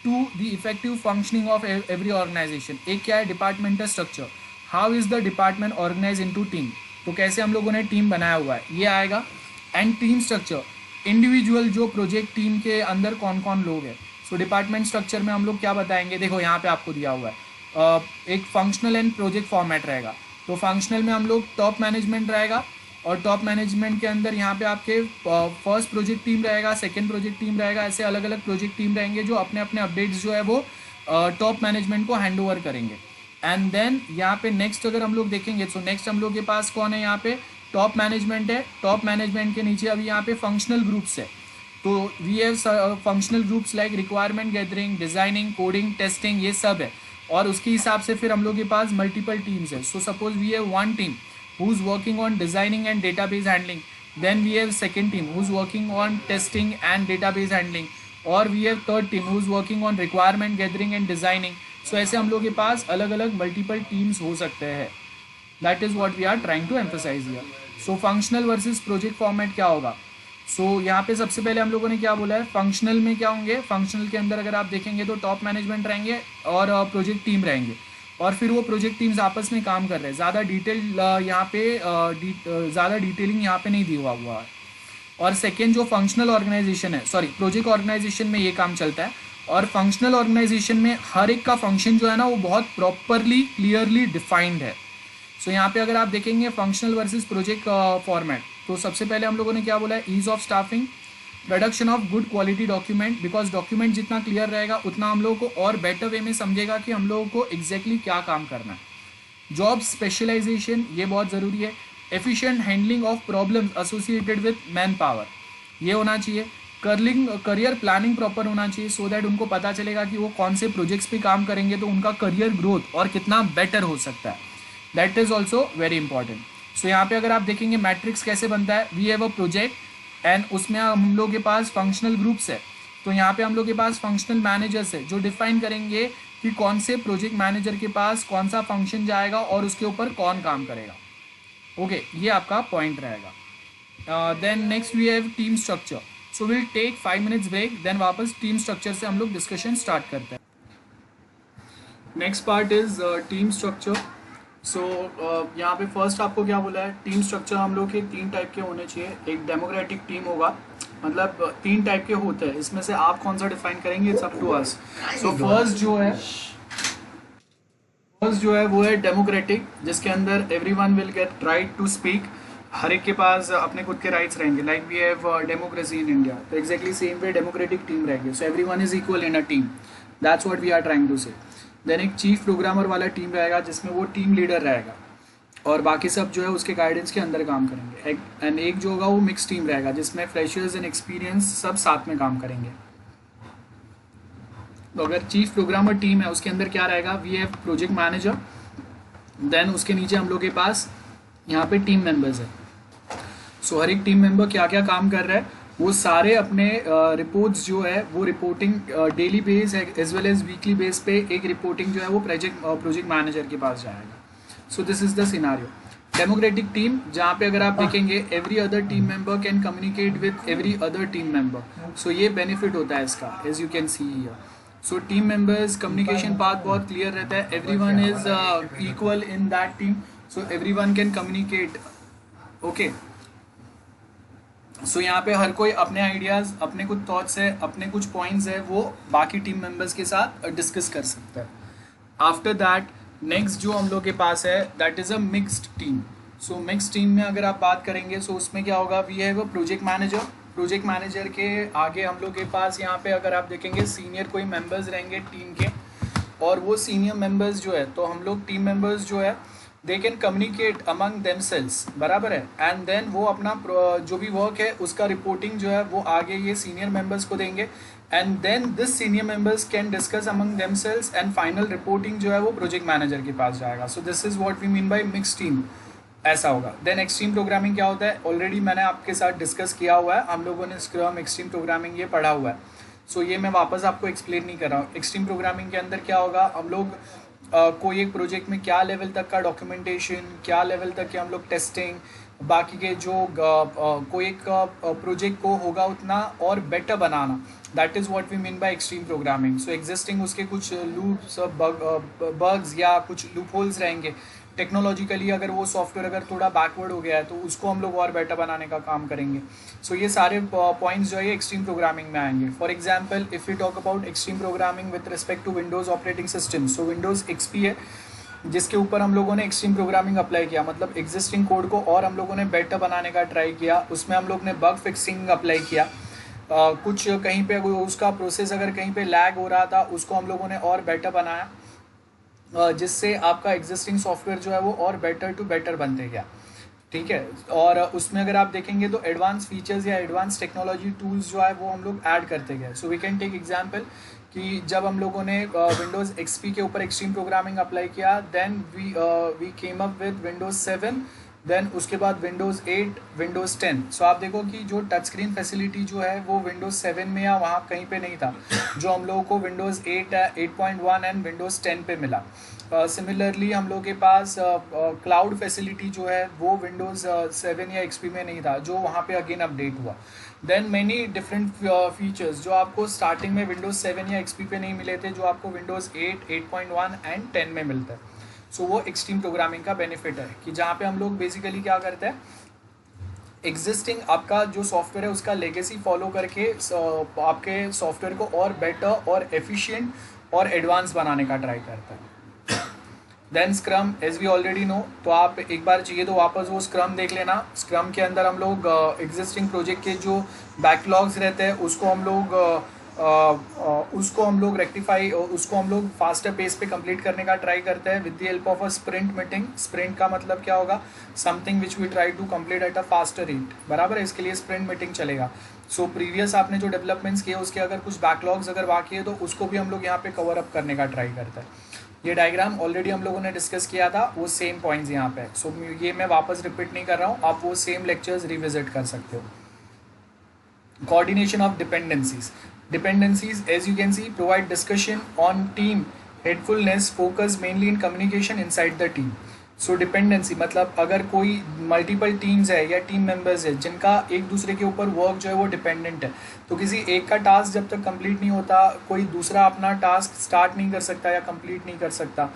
to the effective functioning of every organisation. एक क्या है, departmental structure, how is the department organise into team, तो कैसे हम लोगों ने टीम बनाया हुआ है ये आएगा। एंड टीम स्ट्रक्चर, इंडिविजुअल जो प्रोजेक्ट टीम के अंदर कौन कौन लोग हैं। सो डिपार्टमेंट स्ट्रक्चर में हम लोग क्या बताएंगे, देखो यहाँ पे आपको दिया हुआ है एक फंक्शनल एंड प्रोजेक्ट फॉर्मेट रहेगा। तो फंक्शनल में हम लोग टॉप मैनेजमेंट रहेगा और टॉप मैनेजमेंट के अंदर यहाँ पे आपके फर्स्ट प्रोजेक्ट टीम रहेगा, सेकंड प्रोजेक्ट टीम रहेगा, ऐसे अलग अलग प्रोजेक्ट टीम रहेंगे जो अपने अपने अपडेट्स जो है वो टॉप मैनेजमेंट को हैंड ओवर करेंगे। एंड देन यहाँ पे नेक्स्ट अगर हम लोग देखेंगे तो नेक्स्ट हम लोग के पास कौन है, यहाँ पे टॉप मैनेजमेंट है। टॉप मैनेजमेंट के नीचे अभी यहाँ पे फंक्शनल ग्रुप्स है। तो we have functional groups like requirement gathering, designing, coding, testing, ये सब है। और उसके हिसाब से फिर हम लोग के पास मल्टीपल टीम्स है। So suppose we have one team who is working on designing and database handling, then we have second team who is working on testing and database handling, और we have third team who is working on requirement gathering and designing। so ऐसे हम लोग के पास अलग अलग multiple teams हो सकते हैं। that is what we are trying to emphasize here। so functional versus project format क्या होगा। यहाँ पे सबसे पहले हम लोगों ने क्या बोला है, फंक्शनल में क्या होंगे, फंक्शनल के अंदर अगर आप देखेंगे तो टॉप मैनेजमेंट रहेंगे और प्रोजेक्ट टीम रहेंगे और फिर वो प्रोजेक्ट टीम्स आपस में काम कर रहे हैं। ज़्यादा डिटेल यहाँ पे ज़्यादा डिटेलिंग यहाँ पे नहीं दिया हुआ है। और सेकेंड जो फंक्शनल ऑर्गेनाइजेशन है, सॉरी प्रोजेक्ट ऑर्गेनाइजेशन में ये काम चलता है। और फंक्शनल ऑर्गेनाइजेशन में हर एक का फंक्शन जो है ना वो बहुत प्रॉपरली क्लियरली डिफाइंड है। यहाँ पे अगर आप देखेंगे फंक्शनल वर्सेस प्रोजेक्ट फॉर्मेट, तो सबसे पहले हम लोगों ने क्या बोला है, ease of staffing, production of good quality document, because document जितना क्लियर रहेगा उतना हम लोगों को और बेटर वे में समझेगा कि हम लोगों को एग्जैक्टली क्या काम करना है। जॉब स्पेशलाइजेशन, ये बहुत ज़रूरी है। Efficient handling of problems associated with man power, ये होना चाहिए। करियर प्लानिंग प्रॉपर होना चाहिए सो दैट उनको पता चलेगा कि वो कौन से प्रोजेक्ट्स पे काम करेंगे तो उनका करियर ग्रोथ और कितना बेटर हो सकता है। That is also very important. So यहाँ पे अगर आप देखेंगे मैट्रिक्स कैसे बनता है, we have a project and उसमें हम लोग के पास फंक्शनल ग्रुप्स है. तो यहाँ पे हम लोग के पास फंक्शनल मैनेजर्स है जो डिफाइन करेंगे कि कौन से प्रोजेक्ट मैनेजर के पास कौन सा फंक्शन जाएगा और उसके ऊपर कौन काम करेगा. ओके, ये आपका पॉइंट रहेगा. Then next we have team structure. So will take 5 minutes break, then वापस टीम स्ट्रक्चर से हम लोग डिस्कशन स्टार्ट करते हैं. Next part is team structure. So यहाँ पे फर्स्ट आपको क्या बोला है, टीम स्ट्रक्चर हम लोग के 3 टाइप के होने चाहिए. एक डेमोक्रेटिक टीम होगा, मतलब 3 टाइप के होते हैं, इसमें से आप कौन सा डिफाइन करेंगे, it's up to us. So first जो है वो है डेमोक्रेटिक, जिसके अंदर everyone will get right to speak. हर एक के पास अपने खुद के राइट्स रहेंगे. Like we have democracy in India, तो exactly same way democratic team रहेगी. So everyone is equal in a team, that's what we are trying to say. Then एक चीफ प्रोग्रामर वाला टीम रहेगा जिसमें वो टीम लीडर रहेगा और बाकी सब जो है उसके गाइडेंस के अंदर काम करेंगे. एंड एक जो होगा वो मिक्स टीम रहेगा जिसमें फ्रेशर्स एंड एक्सपीरियंस सब साथ में काम करेंगे. तो अगर चीफ प्रोग्रामर टीम है उसके अंदर क्या रहेगा, we have project manager, then उसके नीचे हम लोग के पास यहाँ पे टीम मेंबर्स है. सो हर एक टीम मेंबर क्या क्या काम कर रहा है वो सारे अपने रिपोर्ट्स जो है वो reporting daily base as well as weekly base पे एक रिपोर्टिंग जो है वो प्रोजेक्ट मैनेजर के पास जाएगा. So this is the scenario. Democratic team जहाँ पे अगर आप देखेंगे every other team member can communicate with every other team member. So ये बेनिफिट होता है इसका, as you can see here. So team members communication path बहुत क्लियर रहता है. Everyone is equal in that team, so everyone can communicate. Okay, so यहाँ पे हर कोई अपने आइडियाज़, अपने कुछ थॉट्स है, अपने कुछ पॉइंट्स है वो बाकी टीम मेंबर्स के साथ डिस्कस कर सकता है. आफ्टर दैट नेक्स्ट जो हम लोग के पास है that is a mixed team. So mixed team में अगर आप बात करेंगे सो उसमें क्या होगा, we have a project manager. Project manager के आगे हम लोग के पास यहाँ पे अगर आप देखेंगे सीनियर कोई मेंबर्स रहेंगे टीम के, और वो सीनियर मेंबर्स जो है तो हम लोग टीम मेंबर्स जो है they can communicate among themselves, बराबर है. एंड देन वो अपना जो भी वर्क है उसका रिपोर्टिंग जो है वो आगे ये सीनियर मेंबर्स को देंगे. And then this senior members can discuss among themselves and final reporting जो है वो प्रोजेक्ट मैनेजर के पास जाएगा. So this is what we mean by mix team, ऐसा होगा. देन एक्सट्रीम प्रोग्रामिंग क्या होता है, ऑलरेडी मैंने आपके साथ डिस्कस किया हुआ है, हम लोगों ने स्क्रम एक्सट्रीम प्रोग्रामिंग ये पढ़ा हुआ है. सो ये मैं वापस आपको एक्सप्लेन नहीं कर रहा हूँ. एक्सट्रीम प्रोग्रामिंग के अंदर क्या होगा, हम लोग कोई एक प्रोजेक्ट में क्या लेवल तक का डॉक्यूमेंटेशन, क्या लेवल तक के हम लोग टेस्टिंग, बाकी के जो कोई एक प्रोजेक्ट को होगा उतना और बेटर बनाना, that is what we mean by extreme programming. So existing उसके कुछ लूप्स, बग्स या कुछ लूप होल्स रहेंगे. टेक्नोलॉजिकली अगर वो सॉफ्टवेयर अगर थोड़ा बैकवर्ड हो गया है तो उसको हम लोग और बेटर बनाने का काम करेंगे. सो ये सारे पॉइंट्स जो है एक्सट्रीम प्रोग्रामिंग में आएंगे. For example if you talk about extreme programming with respect to Windows operating system, so Windows XP है जिसके ऊपर हम लोगों ने एक्सट्रीम प्रोग्रामिंग अप्लाई किया, मतलब एग्जिस्टिंग कोड को और हम लोगों ने बेटर बनाने का ट्राई किया. उसमें हम लोग ने बग फिक्सिंग अप्लाई किया. कुछ कहीं पे उसका प्रोसेस अगर कहीं पे लैग हो रहा था उसको हम लोगों ने और बेटर बनाया, जिससे आपका एग्जिस्टिंग सॉफ्टवेयर जो है वो और बेटर टू बेटर बनते गया. ठीक है, और उसमें अगर आप देखेंगे तो एडवांस फीचर्स या एडवांस टेक्नोलॉजी टूल्स जो है वो हम लोग ऐड करते गए. So we can take example कि जब हम लोगों ने विंडोज़ XP के ऊपर एक्सट्रीम प्रोग्रामिंग अप्लाई किया, then we came up with Windows 7, then उसके बाद विंडोज़ 8, विंडोज़ 10. सो आप देखो कि जो टच स्क्रीन फैसिलिटी जो है वो विंडोज़ 7 में या वहाँ कहीं पे नहीं था, जो हम लोगों को विंडोज़ 8, 8.1 एंड विंडोज़ 10 पे मिला. सिमिलरली हम लोग के पास क्लाउड फैसिलिटी जो है वो विंडोज़ 7 या XP में नहीं था, जो वहाँ पे अगेन अपडेट हुआ. देन मैनी डिफरेंट फीचर्स जो आपको स्टार्टिंग में विंडोज़ 7 या XP पे नहीं मिले थे, जो आपको विंडोज़ 8, 8.1 एंड 10 में मिलता है. सो वो एक्सट्रीम प्रोग्रामिंग का बेनिफिट है कि जहाँ पे हम लोग बेसिकली क्या करते हैं, एग्जिस्टिंग आपका जो सॉफ्टवेयर है उसका लेगेसी फॉलो करके आपके सॉफ्टवेयर को और बेटर और एफिशिएंट और एडवांस बनाने का ट्राई करता है. Then scrum as we already know, तो आप एक बार चाहिए तो वापस वो स्क्रम देख लेना. स्क्रम के अंदर हम लोग एग्जिस्टिंग प्रोजेक्ट के जो बैकलॉग्स रहते हैं उसको हम लोग रेक्टिफाई, उसको हम लोग फास्टर पेस पे कंप्लीट करने का ट्राई करते हैं with the help of a sprint meeting. Sprint का मतलब क्या होगा, something which we try to complete at a faster rate, बराबर है. इसके लिए स्प्रिंट मीटिंग चलेगा. सो प्रीवियस आपने जो डेवलपमेंट्स किए उसके अगर कुछ बैकलॉग्स अगर बाकी है तो उसको भी हम लोग यहाँ पे कवर अप करने का ट्राई करते हैं. ये डायग्राम ऑलरेडी हम लोगों ने डिस्कस किया था, वो सेम पॉइंट्स यहाँ पे। सो ये मैं वापस रिपीट नहीं कर रहा हूँ, आप वो सेम लेक्चर्स रिविजिट कर सकते हो। Coordination of dependencies. Dependencies, as you can see, provide discussion on team headfulness, focus mainly in communication inside the team. So dependency मतलब अगर कोई मल्टीपल टीम्स है या टीम मेंबर्स है जिनका एक दूसरे के ऊपर वर्क जो है वो डिपेंडेंट है, तो किसी एक का टास्क जब तक कंप्लीट नहीं होता कोई दूसरा अपना टास्क स्टार्ट नहीं कर सकता या कंप्लीट नहीं कर सकता,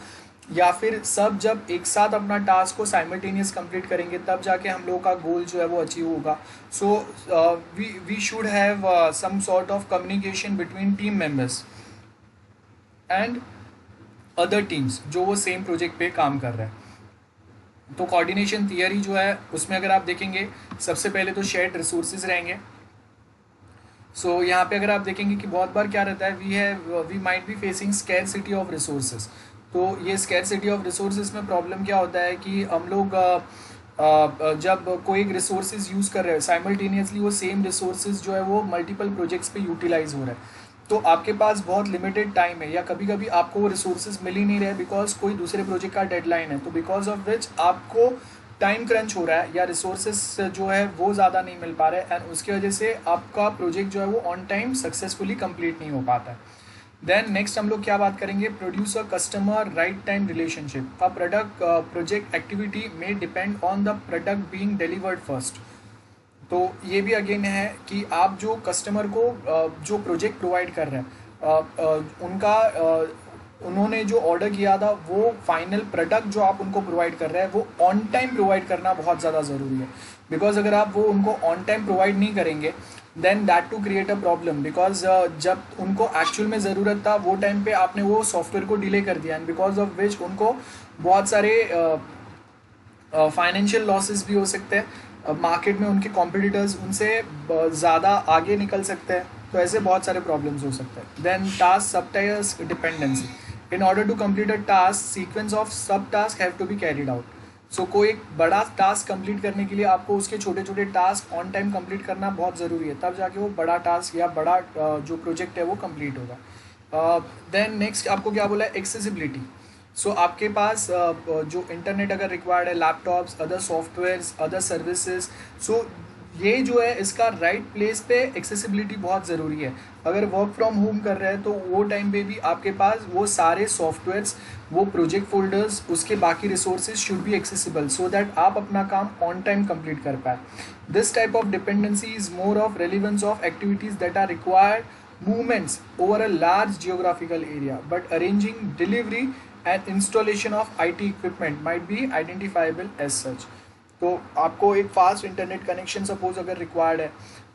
या फिर सब जब एक साथ अपना टास्क को साइमल्टेनियस कंप्लीट करेंगे तब जाके हम लोग का गोल जो है वो अचीव होगा। So we should have some sort of communication between team members and other teams जो वो सेम प्रोजेक्ट पे काम कर रहे हैं। तो कोऑर्डिनेशन थियरी जो है उसमें अगर आप देखेंगे सबसे पहले तो शेयर्ड रिसोर्सेज रहेंगे। सो यहाँ पे अगर आप देखेंगे कि बहुत बार क्या रहता है, we might be facing scarcity of resources. तो ये स्कैरसिटी ऑफ रिसोर्सेज में प्रॉब्लम क्या होता है कि हम लोग जब कोई एक रिसोर्सेज यूज़ कर रहे हैं साइमल्टेनियसली वो सेम रिसोर्सेज जो है वो मल्टीपल प्रोजेक्ट्स पे यूटिलाइज हो रहा है, तो आपके पास बहुत लिमिटेड टाइम है या कभी कभी आपको वो रिसोर्सेज मिल ही नहीं रहे बिकॉज कोई दूसरे प्रोजेक्ट का डेडलाइन है, तो बिकॉज ऑफ विच आपको टाइम क्रंच हो रहा है या रिसोर्सेज जो है वो ज़्यादा नहीं मिल पा रहे हैं एंड उसकी वजह से आपका प्रोजेक्ट जो है वो ऑन टाइम सक्सेसफुली कंप्लीट नहीं हो पाता है। देन नेक्स्ट हम लोग क्या बात करेंगे, producer customer right time relationship. A product project activity में depend on the product being delivered first. तो ये भी अगेन है कि आप जो कस्टमर को जो प्रोजेक्ट प्रोवाइड कर रहे हैं उनका उन्होंने जो ऑर्डर किया था वो फाइनल प्रोडक्ट जो आप उनको प्रोवाइड कर रहे हैं वो ऑन टाइम प्रोवाइड करना बहुत ज़्यादा ज़रूरी है, बिकॉज अगर आप वो उनको ऑन टाइम प्रोवाइड नहीं करेंगे then that to create a problem, because जब उनको एक्चुअल में ज़रूरत था वो टाइम पे आपने वो सॉफ्टवेयर को डिले कर दिया एंड बिकॉज ऑफ विच उनको बहुत सारे फाइनेंशियल लॉसेस भी हो सकते हैं, मार्केट में उनके कॉम्पिटिटर्स उनसे ज़्यादा आगे निकल सकते हैं, तो ऐसे बहुत सारे प्रॉब्लम्स हो सकते हैं। Then task sub task dependency, in order to complete a task sequence of sub task have to be carried out. So कोई एक बड़ा टास्क कंप्लीट करने के लिए आपको उसके छोटे छोटे टास्क ऑन टाइम कंप्लीट करना बहुत ज़रूरी है, तब जाके वो बड़ा टास्क या बड़ा जो प्रोजेक्ट है वो कंप्लीट होगा। देन नेक्स्ट आपको क्या बोला है, एक्सेसिबिलिटी। सो आपके पास जो इंटरनेट अगर रिक्वायर्ड है, laptops, other softwares, other services, so ये जो है इसका राइट प्लेस पे एक्सेसिबिलिटी बहुत ज़रूरी है। अगर वर्क फ्रॉम होम कर रहे हैं तो वो टाइम पे भी आपके पास वो सारे सॉफ्टवेयर्स, वो प्रोजेक्ट फोल्डर्स, उसके बाकी resources should be accessible so that आप अपना काम ऑन टाइम कंप्लीट कर पाए। This type of dependency is more of relevance of activities that are required movements over a large geographical area, but arranging delivery and installation of IT equipment might be identifiable as such. तो आपको एक fast internet connection suppose अगर required है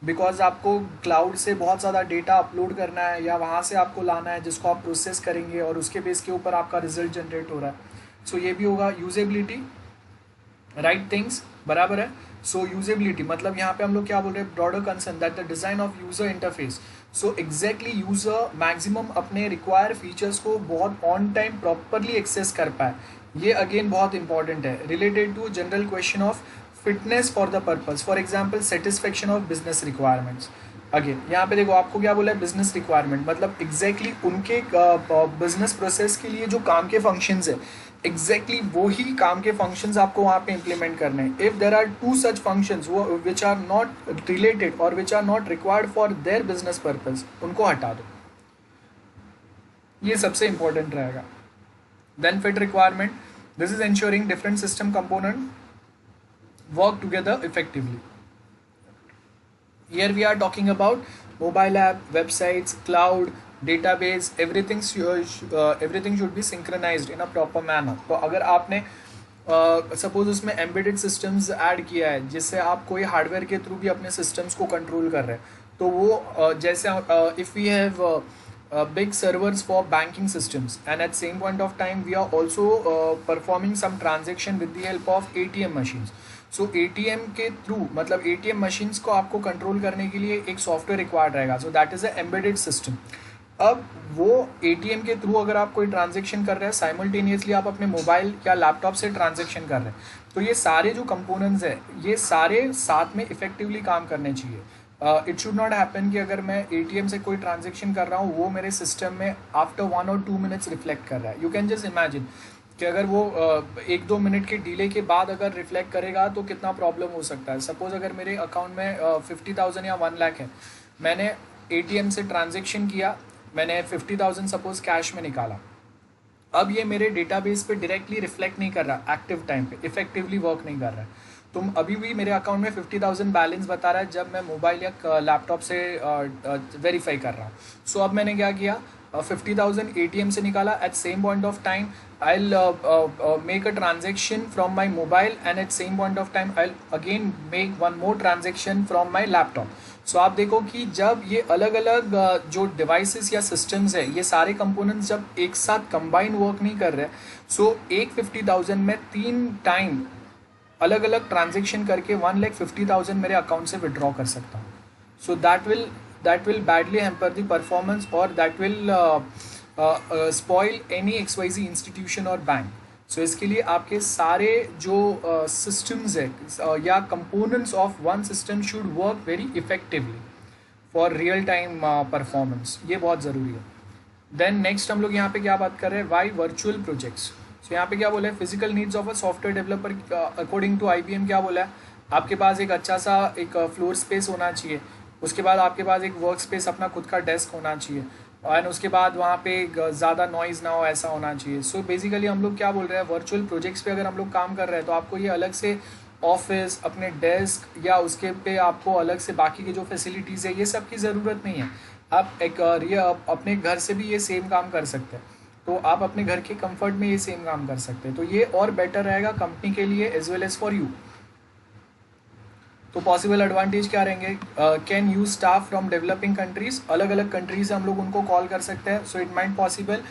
because आपको cloud से बहुत ज़्यादा data upload करना है या वहाँ से आपको लाना है जिसको आप प्रोसेस करेंगे और उसके बेस के ऊपर आपका रिजल्ट जनरेट हो रहा है, सो ये भी होगा। यूजेबिलिटी, राइट थिंग्स, बराबर है। सो यूजेबिलिटी मतलब यहाँ पे हम लोग क्या बोल रहे हैं, broader concern that the design of user interface. So exactly user maximum अपने रिक्वायर फीचर्स को बहुत ऑन टाइम प्रॉपरली एक्सेस कर पाए, ये अगेन बहुत इंपॉर्टेंट है। Related to general question of fitness for the purpose, for example satisfaction of business requirements. Again यहाँ पे देखो आपको क्या बोला है, बिजनेस रिक्वायरमेंट मतलब एग्जैक्टली उनके बिजनेस प्रोसेस के लिए जो काम के फंक्शंस है एग्जैक्टली वो ही काम के फंक्शंस आपको वहाँ पे इम्प्लीमेंट करने हैं। If there are two such functions which are not related और which are not required for their business purpose, उनको हटा दो, ये सबसे इंपॉर्टेंट रहेगा। Then fit requirement, this is ensuring different system component work together effectively. Here we are talking about mobile app, websites, cloud, database, everything should be synchronized in a proper manner. तो अगर आपने suppose उसमें embedded systems add किया है जिससे आप कोई hardware के थ्रू भी अपने सिस्टम्स को कंट्रोल कर रहे हैं, तो वो जैसे if we have big servers for banking systems and at same point of time we are also performing some transaction with the help of ATM machines. So ATM के थ्रू मतलब ATM machines को आपको control करने के लिए एक software required रहेगा, so that is a embedded system. अब वो ATM के थ्रू अगर आप कोई ट्रांजेक्शन कर रहे हैं साइमल्टेनियसली आप अपने मोबाइल या लैपटॉप से ट्रांजेक्शन कर रहे हैं, तो ये सारे जो कंपोनेंट्स हैं ये सारे साथ में इफेक्टिवली काम करने चाहिए। इट शुड नॉट हैपन कि अगर मैं एटीएम से कोई ट्रांजेक्शन कर रहा हूँ वो मेरे सिस्टम में आफ्टर 1 और 2 मिनट्स रिफ्लेक्ट कर रहा है. यू कैन जस्ट इमेजिन कि अगर वो 1-2 मिनट के डिले के बाद अगर रिफ्लेक्ट करेगा तो कितना प्रॉब्लम हो सकता है. सपोज अगर मेरे अकाउंट में 50,000 या 1 लाख है, मैंने एटीएम से ट्रांजेक्शन किया, मैंने 50,000 सपोज कैश में निकाला. अब ये मेरे डेटाबेस पे डायरेक्टली रिफ्लेक्ट नहीं कर रहा एक्टिव टाइम पे, इफेक्टिवली वर्क नहीं कर रहा है. तुम अभी भी मेरे अकाउंट में 50,000 बैलेंस बता रहा है जब मैं मोबाइल या लैपटॉप से वेरीफाई कर रहा हूँ. सो अब मैंने क्या किया, 50,000 एटीएम से निकाला. At same point of time I make a transaction from my mobile and at same point of time I again make one more transaction from my laptop. So आप देखो कि जब ये अलग अलग जो डिवाइसेस या सिस्टम्स है, ये सारे कंपोनेंट्स जब एक साथ कंबाइन वर्क नहीं कर रहे, सो एक 50,000 में 3 टाइम अलग अलग ट्रांजेक्शन करके 1,50,000 मेरे अकाउंट से विड्रॉ कर सकता हूँ. So that will badly hamper the performance और that will spoil any XYZ institution और बैंक. सो इसके लिए आपके सारे जो सिस्टम्स है या components of one system should work very effectively for real time performance. ये बहुत ज़रूरी है. देन नेक्स्ट हम लोग यहाँ पे क्या बात कर रहे हैं, वाई वर्चुअल प्रोजेक्ट्स. सो यहाँ पे क्या बोला है, physical needs of a software developer according to IBM क्या बोला है, आपके पास एक अच्छा सा एक फ्लोर स्पेस होना चाहिए. उसके बाद आपके पास एक वर्क स्पेस अपना खुद का डेस्क होना चाहिए एंड उसके बाद वहाँ पे ज़्यादा नॉइज़ ना हो, ऐसा होना चाहिए. सो बेसिकली हम लोग क्या बोल रहे हैं, वर्चुअल प्रोजेक्ट्स पे अगर हम लोग काम कर रहे हैं तो आपको ये अलग से ऑफिस, अपने डेस्क या उसके पे आपको अलग से बाकी की जो फैसिलिटीज़ है ये सब की ज़रूरत नहीं है. आप एक अपने घर से भी ये सेम काम कर सकते हैं. तो आप अपने घर के कंफर्ट में ये सेम काम कर सकते हैं. तो ये और बेटर रहेगा कंपनी के लिए as well as for you. तो पॉसिबल एडवांटेज क्या रहेंगे, can use staff from developing countries. अलग अलग कंट्रीज से हम लोग उनको कॉल कर सकते हैं. सो इट माइट पॉसिबल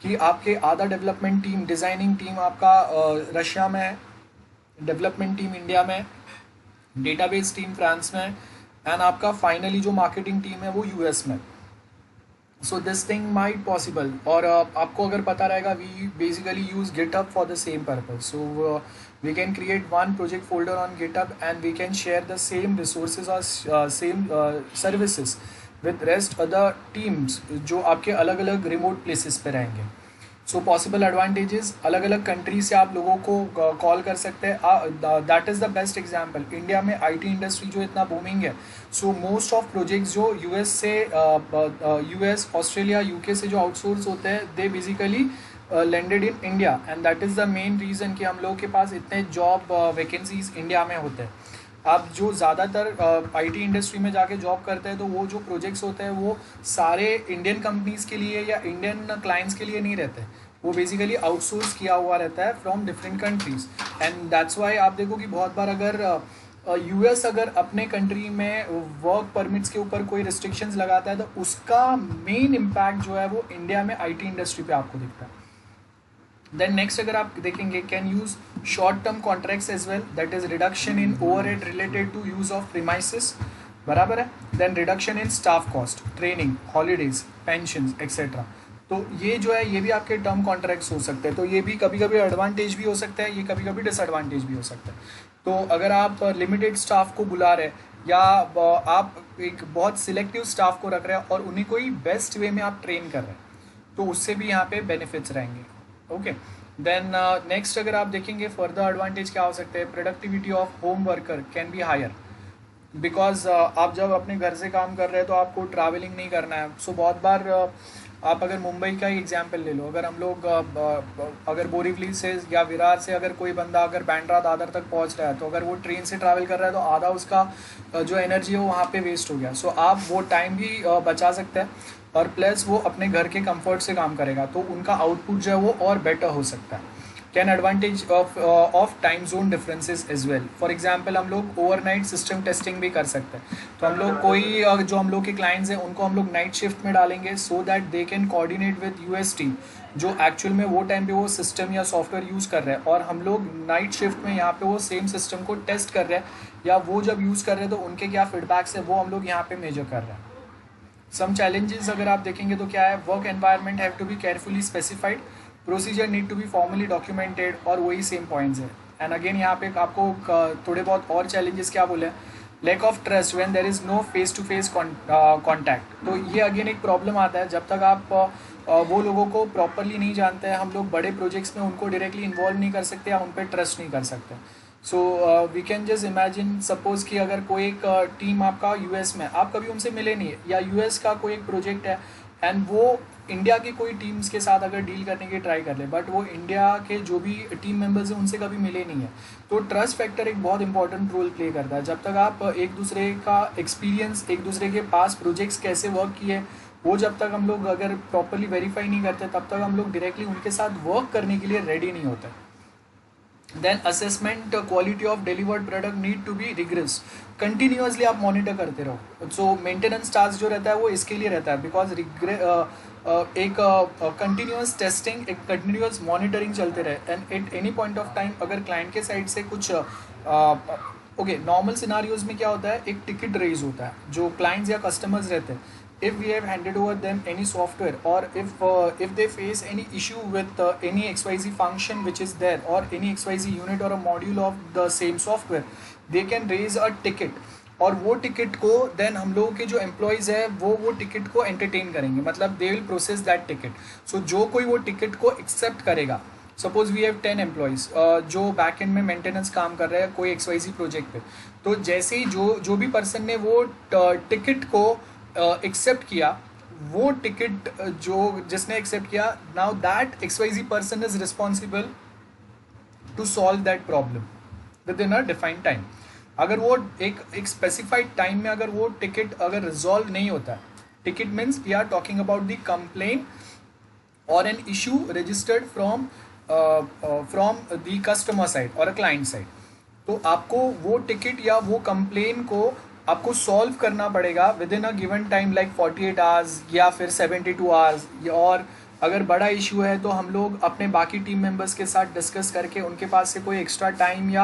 कि आपके आधा डेवलपमेंट टीम, डिज़ाइनिंग टीम आपका रशिया में है, डेवलपमेंट टीम इंडिया में, डेटाबेस टीम फ्रांस में एंड आपका फाइनली जो मार्केटिंग टीम है वो US में. So this thing might possible. और आपको अगर पता रहेगा, we basically use GitHub for the same purpose. सो we can create one project folder on GitHub and we can share the same resources or same services with rest other teams जो आपके अलग अलग remote places पे रहेंगे. So possible advantages, अलग अलग country से आप लोगों को कॉल कर सकते हैं. That is the best example. India में IT इंडस्ट्री जो इतना बूमिंग है, सो मोस्ट ऑफ प्रोजेक्ट्स जो US ऑस्ट्रेलिया UK से जो आउटसोर्स होते हैं, they basically landed in India and that is the main reason कि हम लोगों के पास इतने जॉब वैकेंसीज इंडिया में होते हैं. आप जो ज़्यादातर IT इंडस्ट्री में जाके जॉब करते हैं तो वो जो प्रोजेक्ट्स होते हैं वो सारे इंडियन कंपनीज़ के लिए या इंडियन क्लाइंट्स के लिए नहीं रहते. वो बेसिकली आउटसोर्स किया हुआ रहता है from different countries. And that's why आप देखो कि बहुत बार अगर US अगर अपने कंट्री में वर्क परमिट्स के ऊपर कोई रिस्ट्रिक्शंस लगाता है तो उसका मेन इम्पैक्ट जो है वो इंडिया में IT इंडस्ट्री पे आपको दिखता है. देन नेक्स्ट अगर आप देखेंगे, can use short term contracts as well, that is reduction in overhead related to use of premises. बराबर है. Then reduction in staff cost, training, holidays, pension etcetera. तो ये जो है ये भी आपके टर्म कॉन्ट्रैक्ट्स हो सकते हैं. तो ये भी कभी कभी एडवांटेज भी हो सकता है, ये कभी कभी डिसएडवांटेज भी हो सकता है. तो अगर आप लिमिटेड स्टाफ को बुला रहे हैं या आप एक बहुत सिलेक्टिव स्टाफ को रख रहे हैं और उन्हीं को ही बेस्ट वे में आप ट्रेन कर रहे हैं, तो उससे भी यहाँ पे बेनिफिट्स रहेंगे. ओके. देन नेक्स्ट अगर आप देखेंगे फर्दर एडवांटेज क्या हो सकते हैं, productivity of home worker can be higher because आप जब अपने घर से काम कर रहे हैं तो आपको ट्रैवलिंग नहीं करना है. सो बहुत बार आप अगर मुंबई का ही एग्जांपल ले लो, अगर हम लोग अगर बोरीवली से या विरार से अगर कोई बंदा अगर बांद्रा दादर तक पहुंच रहा है तो अगर वो ट्रेन से ट्रैवल कर रहा है तो आधा उसका जो एनर्जी है वो वहाँ पे वेस्ट हो गया. सो आप वो टाइम भी बचा सकते हैं और प्लस वो अपने घर के कंफर्ट से काम करेगा तो उनका आउटपुट जो है वो और बेटर हो सकता है. Can advantage of time zone differences as well. For example हम लोग ओवरनाइट सिस्टम टेस्टिंग भी कर सकते हैं. तो हम लोग कोई जो हम लोग के क्लाइंट्स हैं उनको हम लोग नाइट शिफ्ट में डालेंगे so that they can coordinate with US team जो एक्चुअल में वो टाइम पे वो सिस्टम या सॉफ्टवेयर यूज़ कर रहे हैं और हम लोग नाइट शिफ्ट में यहाँ पे वो सेम सिस्टम को टेस्ट कर रहे हैं या वो जब यूज़ कर रहे हैं तो उनके क्या फीडबैक्स है वो हम लोग यहाँ पे मेजर कर रहे हैं. सम चैलेंजेस अगर आप देखेंगे तो क्या है, work environment have to be carefully specified, procedure need to be formally documented और वही सेम पॉइंट्स है. एंड अगेन यहाँ पे आपको थोड़े बहुत और चैलेंजेस क्या बोले, lack of trust when there is no face to face contact. तो ये अगेन एक प्रॉब्लम आता है जब तक आप वो लोगों को प्रॉपरली नहीं जानते हैं। हम लोग बड़े प्रोजेक्ट्स में उनको डायरेक्टली इन्वॉल्व नहीं कर सकते या उन पर ट्रस्ट नहीं कर सकते। So we can just imagine, suppose कि अगर कोई एक टीम आपका यूएस में, आप कभी उनसे मिले नहीं है, या यूएस का कोई एक प्रोजेक्ट है एंड वो इंडिया की कोई टीम्स के साथ अगर डील करने की ट्राई कर ले, बट वो इंडिया के जो भी टीम मेंबर्स हैं उनसे कभी मिले नहीं है, तो ट्रस्ट फैक्टर एक बहुत इंपॉर्टेंट रोल प्ले करता है। जब तक आप एक दूसरे का एक्सपीरियंस, एक दूसरे के पास प्रोजेक्ट्स कैसे वर्क किए, वो जब तक हम लोग अगर प्रॉपरली वेरीफाई नहीं करते, तब तक हम लोग डायरेक्टली उनके साथ वर्क करने के लिए रेडी नहीं होते। Then assessment quality of delivered product need to be regress. Continuously आप मॉनिटर करते रहो। सो मेंटेनेंस टास्क जो रहता है वो इसके लिए रहता है, बिकॉज एक कंटिन्यूस टेस्टिंग, एक कंटिन्यूस मॉनिटरिंग चलते रहे and at any point of time अगर क्लाइंट के साइड से कुछ ओके, नॉर्मल सिनारियोज में क्या होता है, एक टिकट रेज होता है जो क्लाइंट्स या कस्टमर्स रहते हैं। if we have handed over them any software, or if they face any issue with any XYZ function which is there, or any XYZ unit or a module of the same software, they can raise a ticket। और वो ticket को then हम लोगों के जो employees है वो ticket को एंटरटेन करेंगे, मतलब they will process that ticket. So जो कोई वो टिकट को एक्सेप्ट करेगा, सपोज वी हैव 10 एम्प्लॉयज़ जो बैक एंड में मेंटेनेंस काम कर रहे हैं कोई XYZ प्रोजेक्ट पे, तो जैसे ही जो भी पर्सन ने वो टिकट को एक्सेप्ट किया, वो टिकट जो जिसने एक्सेप्ट किया, now that XYZ person is responsible to solve that problem within a defined time. अगर वो एक स्पेसिफाइड टाइम में अगर वो टिकट अगर रिजॉल्व नहीं होता है, ticket means we are talking about the complain और an issue registered from the customer side और अ क्लाइंट साइड, तो आपको वो टिकट या वो कंप्लेन को आपको सॉल्व करना पड़ेगा with in a given time, like 48 hours या फिर 72 आवर्स। और अगर बड़ा इशू है तो हम लोग अपने बाकी टीम मेंबर्स के साथ डिस्कस करके उनके पास से कोई एक्स्ट्रा टाइम या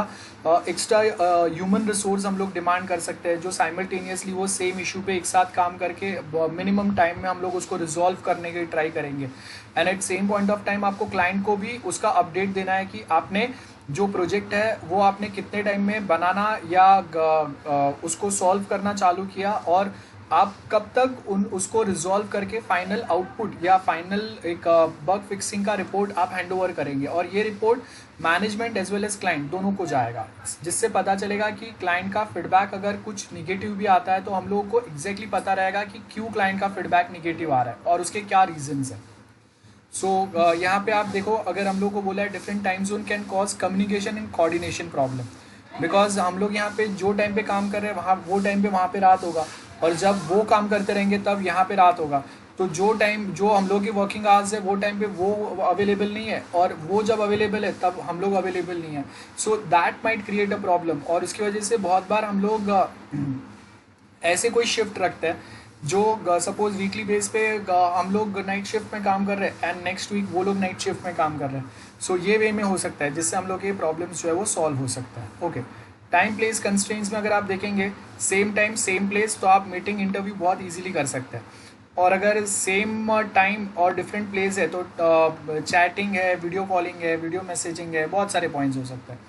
एक्स्ट्रा ह्यूमन रिसोर्स हम लोग डिमांड कर सकते हैं, जो साइमल्टेनियसली वो सेम इशू पे एक साथ काम करके मिनिमम टाइम में हम लोग उसको रिजॉल्व करने की ट्राई करेंगे। And at same point of time आपको क्लाइंट को भी उसका अपडेट देना है कि आपने जो प्रोजेक्ट है वो आपने कितने टाइम में बनाना या उसको सॉल्व करना चालू किया, और आप कब तक उसको रिजॉल्व करके फाइनल आउटपुट या फाइनल एक बग फिक्सिंग का रिपोर्ट आप हैंड ओवर करेंगे। और ये report management as well as client दोनों को जाएगा, जिससे पता चलेगा कि क्लाइंट का फीडबैक अगर कुछ निगेटिव भी आता है तो हम लोगों को एग्जैक्टली पता रहेगा कि क्यों क्लाइंट का फीडबैक निगेटिव आ रहा है और उसके क्या रीजंस हैं। सो यहाँ पे आप देखो, अगर हम लोग को बोला है different time zone can cause communication and coordination problem, because हम लोग यहाँ पे जो टाइम पे काम कर रहे हैं वहाँ वो टाइम पे वहाँ पे रात होगा, और जब वो काम करते रहेंगे तब यहाँ पे रात होगा। तो जो टाइम जो हम लोग की वर्किंग आवर्स है वो टाइम पे वो अवेलेबल नहीं है, और वो जब अवेलेबल है तब हम लोग अवेलेबल नहीं है। So that might create a problem, और इसकी वजह से बहुत बार हम लोग ऐसे कोई शिफ्ट रखते हैं जो सपोज वीकली बेस पे हम लोग नाइट शिफ्ट में काम कर रहे हैं एंड नेक्स्ट वीक वो लोग नाइट शिफ्ट में काम कर रहे हैं। सो ये वे में हो सकता है जिससे हम लोग ये प्रॉब्लम्स जो है वो सॉल्व हो सकता है। ओके, टाइम प्लेस कंस्ट्रेंट्स में अगर आप देखेंगे सेम टाइम सेम प्लेस, तो आप मीटिंग इंटरव्यू बहुत ईजिली कर सकते हैं। और अगर सेम टाइम और डिफरेंट प्लेस है तो चैटिंग है, वीडियो कॉलिंग है, वीडियो मैसेजिंग है, बहुत सारे पॉइंट्स हो सकते हैं।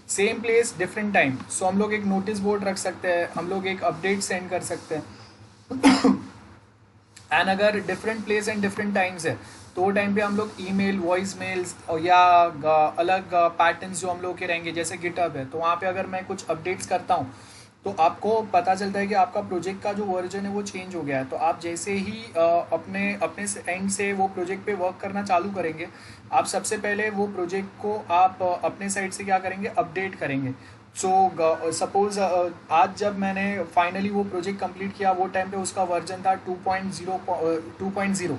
सेम प्लेस डिफरेंट टाइम, सो हम लोग एक नोटिस बोर्ड रख सकते हैं, हम लोग एक अपडेट सेंड कर सकते हैं। एंड अगर different place and different times है तो वो टाइम पे हम लोग ईमेल, वॉइस मेल्स या अलग पैटर्न्स जो हम लोग के रहेंगे, जैसे गिटहब है तो वहाँ पे अगर मैं कुछ अपडेट्स करता हूँ तो आपको पता चलता है कि आपका प्रोजेक्ट का जो वर्जन है वो चेंज हो गया है। तो आप जैसे ही अपने अपने एंड से वो प्रोजेक्ट पे वर्क करना चालू करेंगे, आप सबसे पहले वो प्रोजेक्ट को आप अपने साइड से क्या करेंगे, अपडेट करेंगे। सो सपोज आज जब मैंने फाइनली वो प्रोजेक्ट कंप्लीट किया, वो टाइम पे उसका वर्जन था 2.0।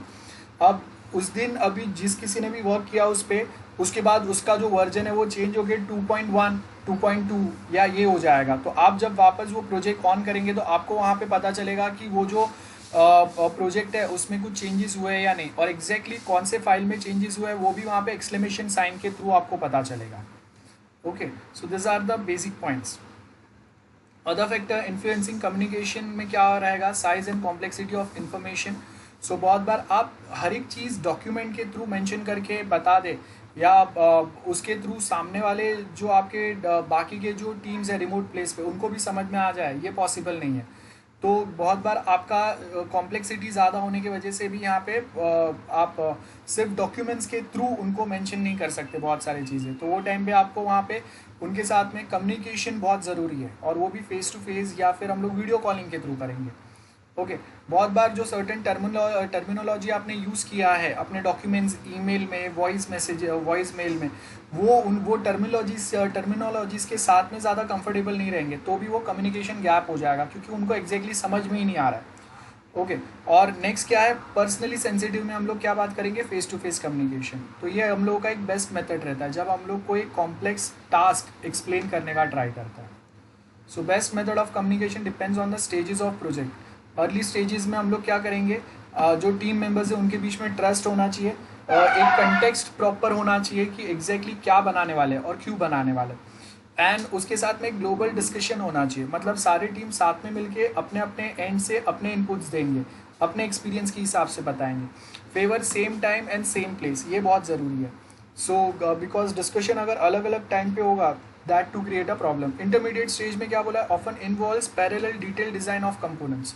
अब उस दिन अभी जिस किसी ने भी वर्क किया उस पर, उसके बाद उसका जो वर्जन है वो चेंज हो गया 2.1, 2.2 या ये हो जाएगा। तो आप जब वापस वो प्रोजेक्ट ऑन करेंगे तो आपको वहाँ पे पता चलेगा कि वो जो प्रोजेक्ट है उसमें कुछ चेंजेस हुए हैं या नहीं, और एग्जैक्टली कौन से फाइल में चेंजेस हुए हैं वो भी वहाँ पे एक्सक्लेमेशन साइन के थ्रू आपको पता चलेगा। Okay, so this are the basic points. Other factor influencing communication में क्या रहेगा, size and complexity of information. So बहुत बार आप हर एक चीज़ डॉक्यूमेंट के थ्रू मेंशन करके बता दे या उसके थ्रू सामने वाले जो आपके बाकी के जो टीम्स है रिमोट प्लेस पे उनको भी समझ में आ जाए, ये पॉसिबल नहीं है। तो बहुत बार आपका कॉम्प्लेक्सिटी ज़्यादा होने की वजह से भी यहाँ पे आप सिर्फ डॉक्यूमेंट्स के थ्रू उनको मेंशन नहीं कर सकते बहुत सारी चीज़ें। तो वो टाइम पे आपको वहाँ पे उनके साथ में कम्युनिकेशन बहुत ज़रूरी है, और वो भी फेस टू फेस या फिर हम लोग वीडियो कॉलिंग के थ्रू करेंगे। ओके, बहुत बार जो सर्टेन टर्मिनोलॉजी आपने यूज़ किया है अपने डॉक्यूमेंट्स, ईमेल में, वॉइस मेल में, वो टर्मिनोलॉजीज के साथ में ज़्यादा कंफर्टेबल नहीं रहेंगे, तो भी वो कम्युनिकेशन गैप हो जाएगा, क्योंकि उनको एग्जैक्टली समझ में ही नहीं आ रहा है। ओके, और नेक्स्ट क्या है, पर्सनली सेंसिटिव में हम लोग क्या बात करेंगे, फेस टू फेस कम्युनिकेशन। तो ये हम लोगों का एक बेस्ट मेथड रहता है जब हम लोग कोई कॉम्प्लेक्स टास्क एक्सप्लेन करने का ट्राई करता है। So best method of communication depends on the stages of project. Early stages में हम लोग क्या करेंगे, जो टीम मेंबर्स है उनके बीच में ट्रस्ट होना चाहिए, एक कंटेक्स्ट प्रॉपर होना चाहिए कि एग्जैक्टली क्या बनाने वाले हैं और क्यों बनाने वाले, एंड उसके साथ में एक ग्लोबल डिस्कशन होना चाहिए, मतलब सारी टीम साथ में मिलके अपने अपने एंड से अपने इनपुट्स देंगे, अपने एक्सपीरियंस के हिसाब से बताएंगे। Favour same time and same place, ये बहुत ज़रूरी है। सो बिकॉज डिस्कशन अगर अलग अलग टाइम पे होगा, that to create a problem. Intermediate stage में क्या बोला है, often involves parallel detail design of components.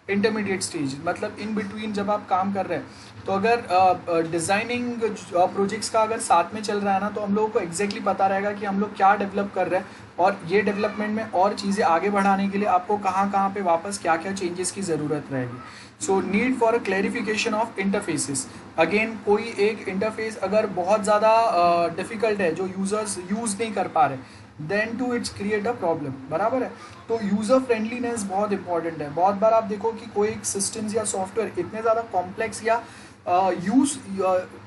Intermediate stage मतलब इन बिटवीन जब आप काम कर रहे हैं, तो अगर डिज़ाइनिंग प्रोजेक्ट्स का अगर साथ में चल रहा है ना, तो हम लोगों को एग्जैक्टली पता रहेगा कि हम लोग क्या डेवलप कर रहे हैं, और ये डेवलपमेंट में और चीज़ें आगे बढ़ाने के लिए आपको कहाँ कहाँ पे वापस क्या क्या चेंजेस की ज़रूरत रहेगी। So need for a clarification of interfaces. Again कोई एक इंटरफेस अगर बहुत ज़्यादा डिफ़िकल्ट है, जो यूज़र्स यूज़ नहीं कर पा रहे, then to it's create a problem, बराबर है। तो यूज़र फ्रेंडलीनेस बहुत इंपॉर्टेंट है। बहुत बार आप देखो कि कोई एक सिस्टम्स या सॉफ्टवेयर इतने ज़्यादा कॉम्प्लेक्स या यूज़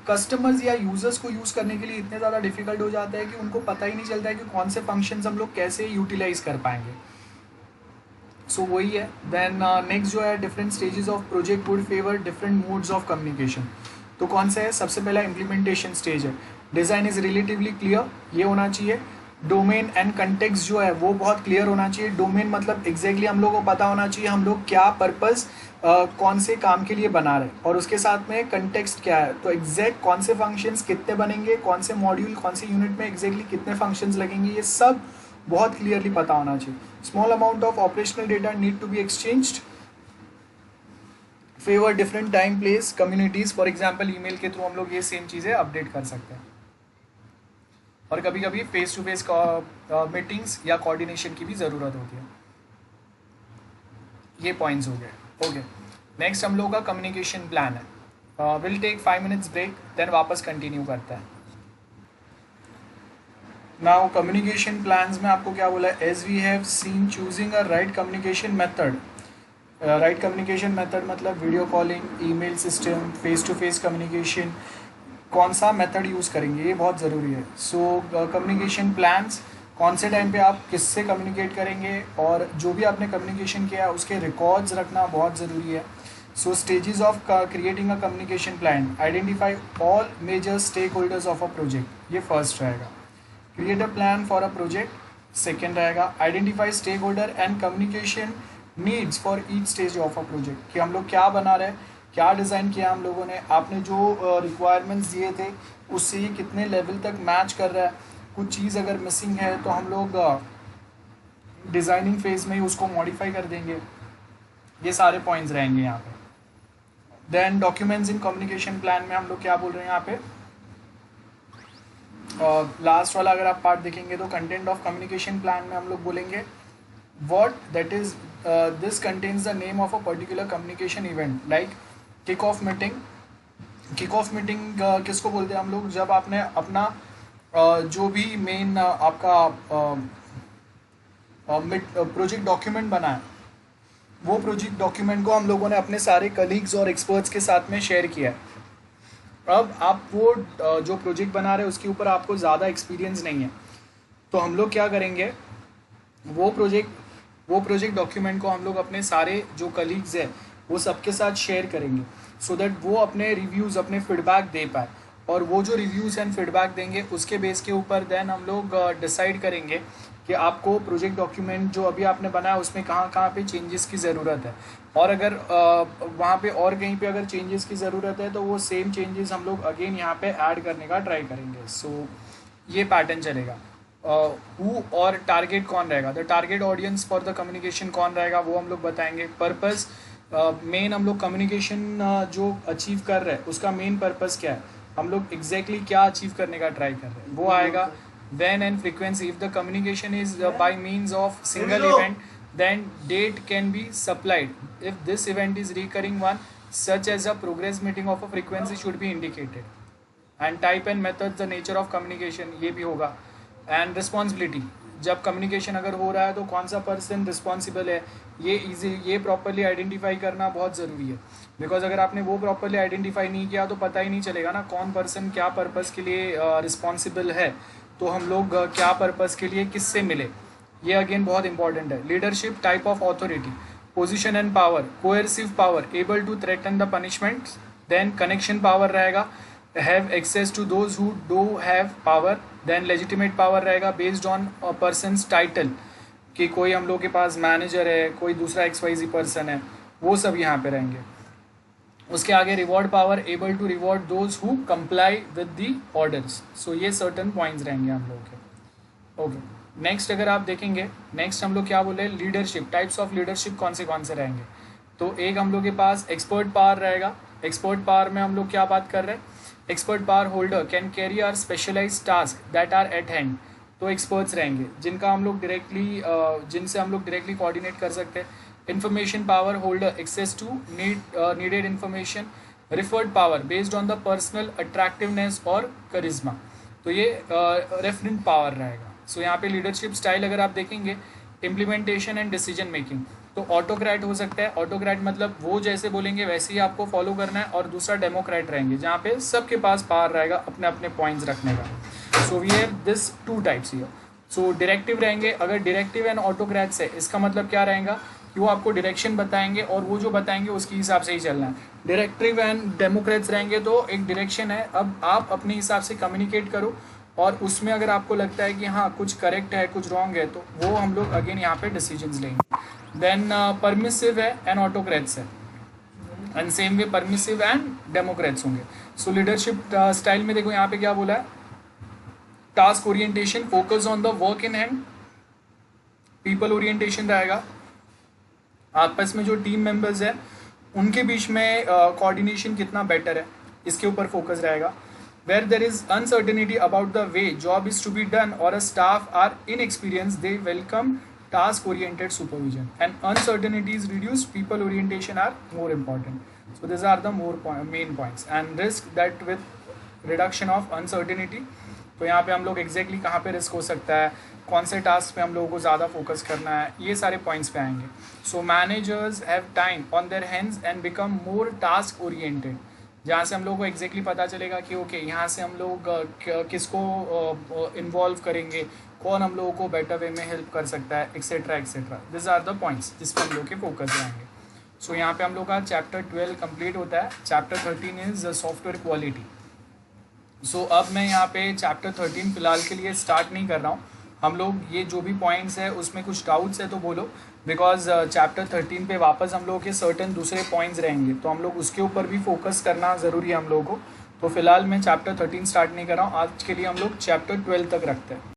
कस्टमर्स या यूज़र्स को यूज़ करने के लिए इतने ज़्यादा डिफिकल्ट हो जाता है कि उनको पता ही नहीं चलता है कि कौन से फंक्शंस हम लोग कैसे यूटिलाइज कर पाएंगे। सो वही है। देन नेक्स्ट जो है, different stages of project would favour different modes of communication. तो कौन सा है, सबसे पहला इम्प्लीमेंटेशन स्टेज है। डिज़ाइन इज़ रिलेटिवली क्लियर, ये होना चाहिए। डोमेन एंड कंटेक्स्ट जो है वो बहुत क्लियर होना चाहिए। डोमेन मतलब एग्जैक्टली हम लोग को पता होना चाहिए हम लोग क्या पर्पस कौन से काम के लिए बना रहे हैं, और उसके साथ में कंटेक्स्ट क्या है, तो एग्जैक्ट कौन से फंक्शंस कितने बनेंगे, कौन से मॉड्यूल कौन से यूनिट में एग्जैक्टली कितने फंक्शंस लगेंगे, ये सब बहुत क्लियरली पता होना चाहिए। Small amount of operational data need to be exchanged. Favour different time place communities, for example email के थ्रू हम लोग ये सेम चीज़ें अपडेट कर सकते हैं, और कभी कभी फेस टू फेस मीटिंग्स या कोऑर्डिनेशन की भी ज़रूरत होती है। ये पॉइंट्स हो गए। ओके, नेक्स्ट हम लोग का कम्युनिकेशन प्लान है। Will take 5 minutes break, then वापस कंटिन्यू करता है। नाउ कम्युनिकेशन प्लान्स में आपको क्या बोला है, as we have seen choosing a right communication method. Right communication method मतलब video calling, email system, face to face communication, कौन सा मेथड यूज़ करेंगे ये बहुत ज़रूरी है। सो कम्युनिकेशन प्लान्स, कौन से टाइम पे आप किससे कम्युनिकेट करेंगे, और जो भी आपने कम्युनिकेशन किया उसके रिकॉर्ड्स रखना बहुत ज़रूरी है। So stages of creating a communication plan, identify all major stakeholders of a project, ये फर्स्ट रहेगा। Create a plan for a project, second रहेगा। Identify stakeholder and communication needs for each stage of a project, कि हम लोग क्या बना रहे हैं, क्या डिज़ाइन किया हम लोगों ने, आपने जो रिक्वायरमेंट्स दिए थे उससे ये कितने लेवल तक मैच कर रहा है, कुछ चीज़ अगर मिसिंग है तो हम लोग डिज़ाइनिंग फेज़ में ही उसको मॉडिफाई कर देंगे। ये सारे पॉइंट्स रहेंगे यहाँ पे। Then documents in communication plan में हम लोग क्या बोल रहे हैं यहाँ पे, लास्ट वाला अगर आप पार्ट देखेंगे तो कंटेंट ऑफ कम्युनिकेशन प्लान में हम लोग बोलेंगे what that is this contains the name of a particular communication event like kick off meeting। kick off meeting किसको बोलते हैं हम लोग, जब आपने अपना जो भी मेन आपका प्रोजेक्ट डॉक्यूमेंट बना है, वो प्रोजेक्ट डॉक्यूमेंट को हम लोगों ने अपने सारे कलीग्स और एक्सपर्ट्स के साथ में शेयर किया है। अब आप वो जो प्रोजेक्ट बना रहे हैं उसके ऊपर आपको ज़्यादा एक्सपीरियंस नहीं है, तो हम लोग क्या करेंगे, वो प्रोजेक्ट डॉक्यूमेंट को हम लोग अपने सारे जो कलीग्स हैं वो सबके साथ शेयर करेंगे, सो दैट वो अपने रिव्यूज़, अपने फीडबैक दे पाए, और वो जो रिव्यूज़ एंड फीडबैक देंगे उसके बेस के ऊपर देन हम लोग डिसाइड करेंगे कि आपको प्रोजेक्ट डॉक्यूमेंट जो अभी आपने बनाया उसमें कहाँ कहाँ पे चेंजेस की ज़रूरत है, और अगर वहाँ पे और कहीं पे अगर चेंजेस की ज़रूरत है तो वो सेम चेंजेस हम लोग अगेन यहाँ पे ऐड करने का ट्राई करेंगे। सो ये पैटर्न चलेगा। हु और टारगेट कौन रहेगा, the target audience for the communication कौन रहेगा वो हम लोग बताएंगे। पर्पस, मेन हम लोग कम्युनिकेशन जो अचीव कर रहे हैं उसका मेन पर्पस क्या है, हम लोग एग्जैक्टली क्या अचीव करने का ट्राई कर रहे हैं वो आएगा। when and frequency, if the communication is by means of single event, then date can be supplied if this event is recurring one, such as a progress meeting of a frequency should be indicated, and type and method the nature of communication ये भी होगा। and responsibility, जब communication अगर हो रहा है तो कौन सा पर्सन रिस्पॉन्सिबल है, ये प्रॉपरली आइडेंटिफाई करना बहुत ज़रूरी है, बिकॉज अगर आपने वो प्रॉपरली आइडेंटिफाई नहीं किया तो पता ही नहीं चलेगा ना कौन पर्सन क्या पर्पस के लिए रिस्पॉन्सिबल है, तो हम लोग क्या पर्पस के लिए किससे मिले, ये अगेन बहुत इंपॉर्टेंट है। Leadership, type of authority, position and power, coercive power, able to threaten the punishment, then connection power रहेगा, have access to those who do have power, then legitimate power रहेगा based on person's title, कि कोई हम लोग के पास manager है, कोई दूसरा XYZ पर्सन है, वो सब यहाँ पे रहेंगे। उसके आगे reward power, able to reward those who comply with the orders. So ये सर्टन पॉइंट्स रहेंगे हम लोग के। ओके, नेक्स्ट अगर आप देखेंगे, नेक्स्ट हम लोग क्या बोले, लीडरशिप, टाइप्स ऑफ लीडरशिप कौन से रहेंगे, तो एक हम लोग के पास एक्सपर्ट पावर रहेगा। एक्सपर्ट पावर में हम लोग क्या बात कर रहे हैं, expert power holder can carry are specialise task that are at hand, तो एक्सपर्ट्स रहेंगे जिनका हम लोग डायरेक्टली जिनसे हम लोग डायरेक्टली कोऑर्डिनेट कर सकते हैं। Information power holder access to needed information. Referred power based on the personal attractiveness और करिश्मा, तो ये रेफरेंट पावर रहेगा। सो यहाँ पे लीडरशिप स्टाइल अगर आप देखेंगे, इम्प्लीमेंटेशन एंड डिसीजन मेकिंग, तो ऑटोक्रेट हो सकता है। ऑटोक्रेट मतलब वो जैसे बोलेंगे वैसे ही आपको फॉलो करना है, और दूसरा डेमोक्रेट रहेंगे जहाँ पे सबके पास पावर रहेगा अपने अपने पॉइंट्स रखने का। So we have this two types here. So directive रहेंगे, अगर डायरेक्टिव एंड ऑटोक्रेट्स है इसका मतलब क्या रहेगा कि वो आपको डायरेक्शन बताएंगे और वो जो बताएंगे उसके हिसाब से ही चलना है। डायरेक्टिव एंड डेमोक्रेट्स रहेंगे तो एक डायरेक्शन है, अब आप अपने हिसाब से कम्युनिकेट करो, और उसमें अगर आपको लगता है कि हाँ कुछ करेक्ट है कुछ रॉन्ग है तो वो हम लोग अगेन यहाँ पे डिसीजंस लेंगे। देन परमिसिव है एंड ऑटोक्रेट्स है, and same way permissive and democrats होंगे। सो लीडरशिप स्टाइल में देखो यहाँ पे क्या बोला है, task orientation, focus on the work in hand. People orientation रहेगा, आपस में जो टीम मेंबर्स हैं उनके बीच में कोऑर्डिनेशन कितना बेटर है इसके ऊपर फोकस रहेगा। Where there is uncertainty about the way job is to be done और a staff are inexperience, they welcome task oriented supervision, and uncertainty is reduced, people orientation are more important. So these are the main points. And risk, that with reduction of uncertainty, तो यहाँ पे हम लोग exactly कहाँ पे risk हो सकता है, कौन से टास्क पे हम लोगों को ज़्यादा फोकस करना है, ये सारे पॉइंट्स पे आएंगे। So managers have time on their hands and become more task oriented, जहाँ से हम लोग को एग्जैक्टली पता चलेगा कि ओके यहाँ से हम लोग किसको इन्वॉल्व करेंगे, कौन हम लोगों को बेटर वे में हेल्प कर सकता है, etcetera etcetera. This are the points जिस पर हम लोग के फोकस रहेंगे। सो यहाँ पे हम लोग का चैप्टर 12 कंप्लीट होता है। Chapter 13 is software quality. So अब मैं यहाँ पे चैप्टर 13 फिलहाल के लिए स्टार्ट नहीं कर रहा हूँ। हम लोग ये जो भी पॉइंट्स है उसमें कुछ डाउट्स है तो बोलो, बिकॉज चैप्टर 13 पे वापस हम लोग के सर्टन दूसरे पॉइंट्स रहेंगे तो हम लोग उसके ऊपर भी फोकस करना ज़रूरी है हम लोगों को। तो फिलहाल मैं चैप्टर 13 स्टार्ट नहीं कर रहा हूँ, आज के लिए हम लोग चैप्टर 12 तक रखते हैं।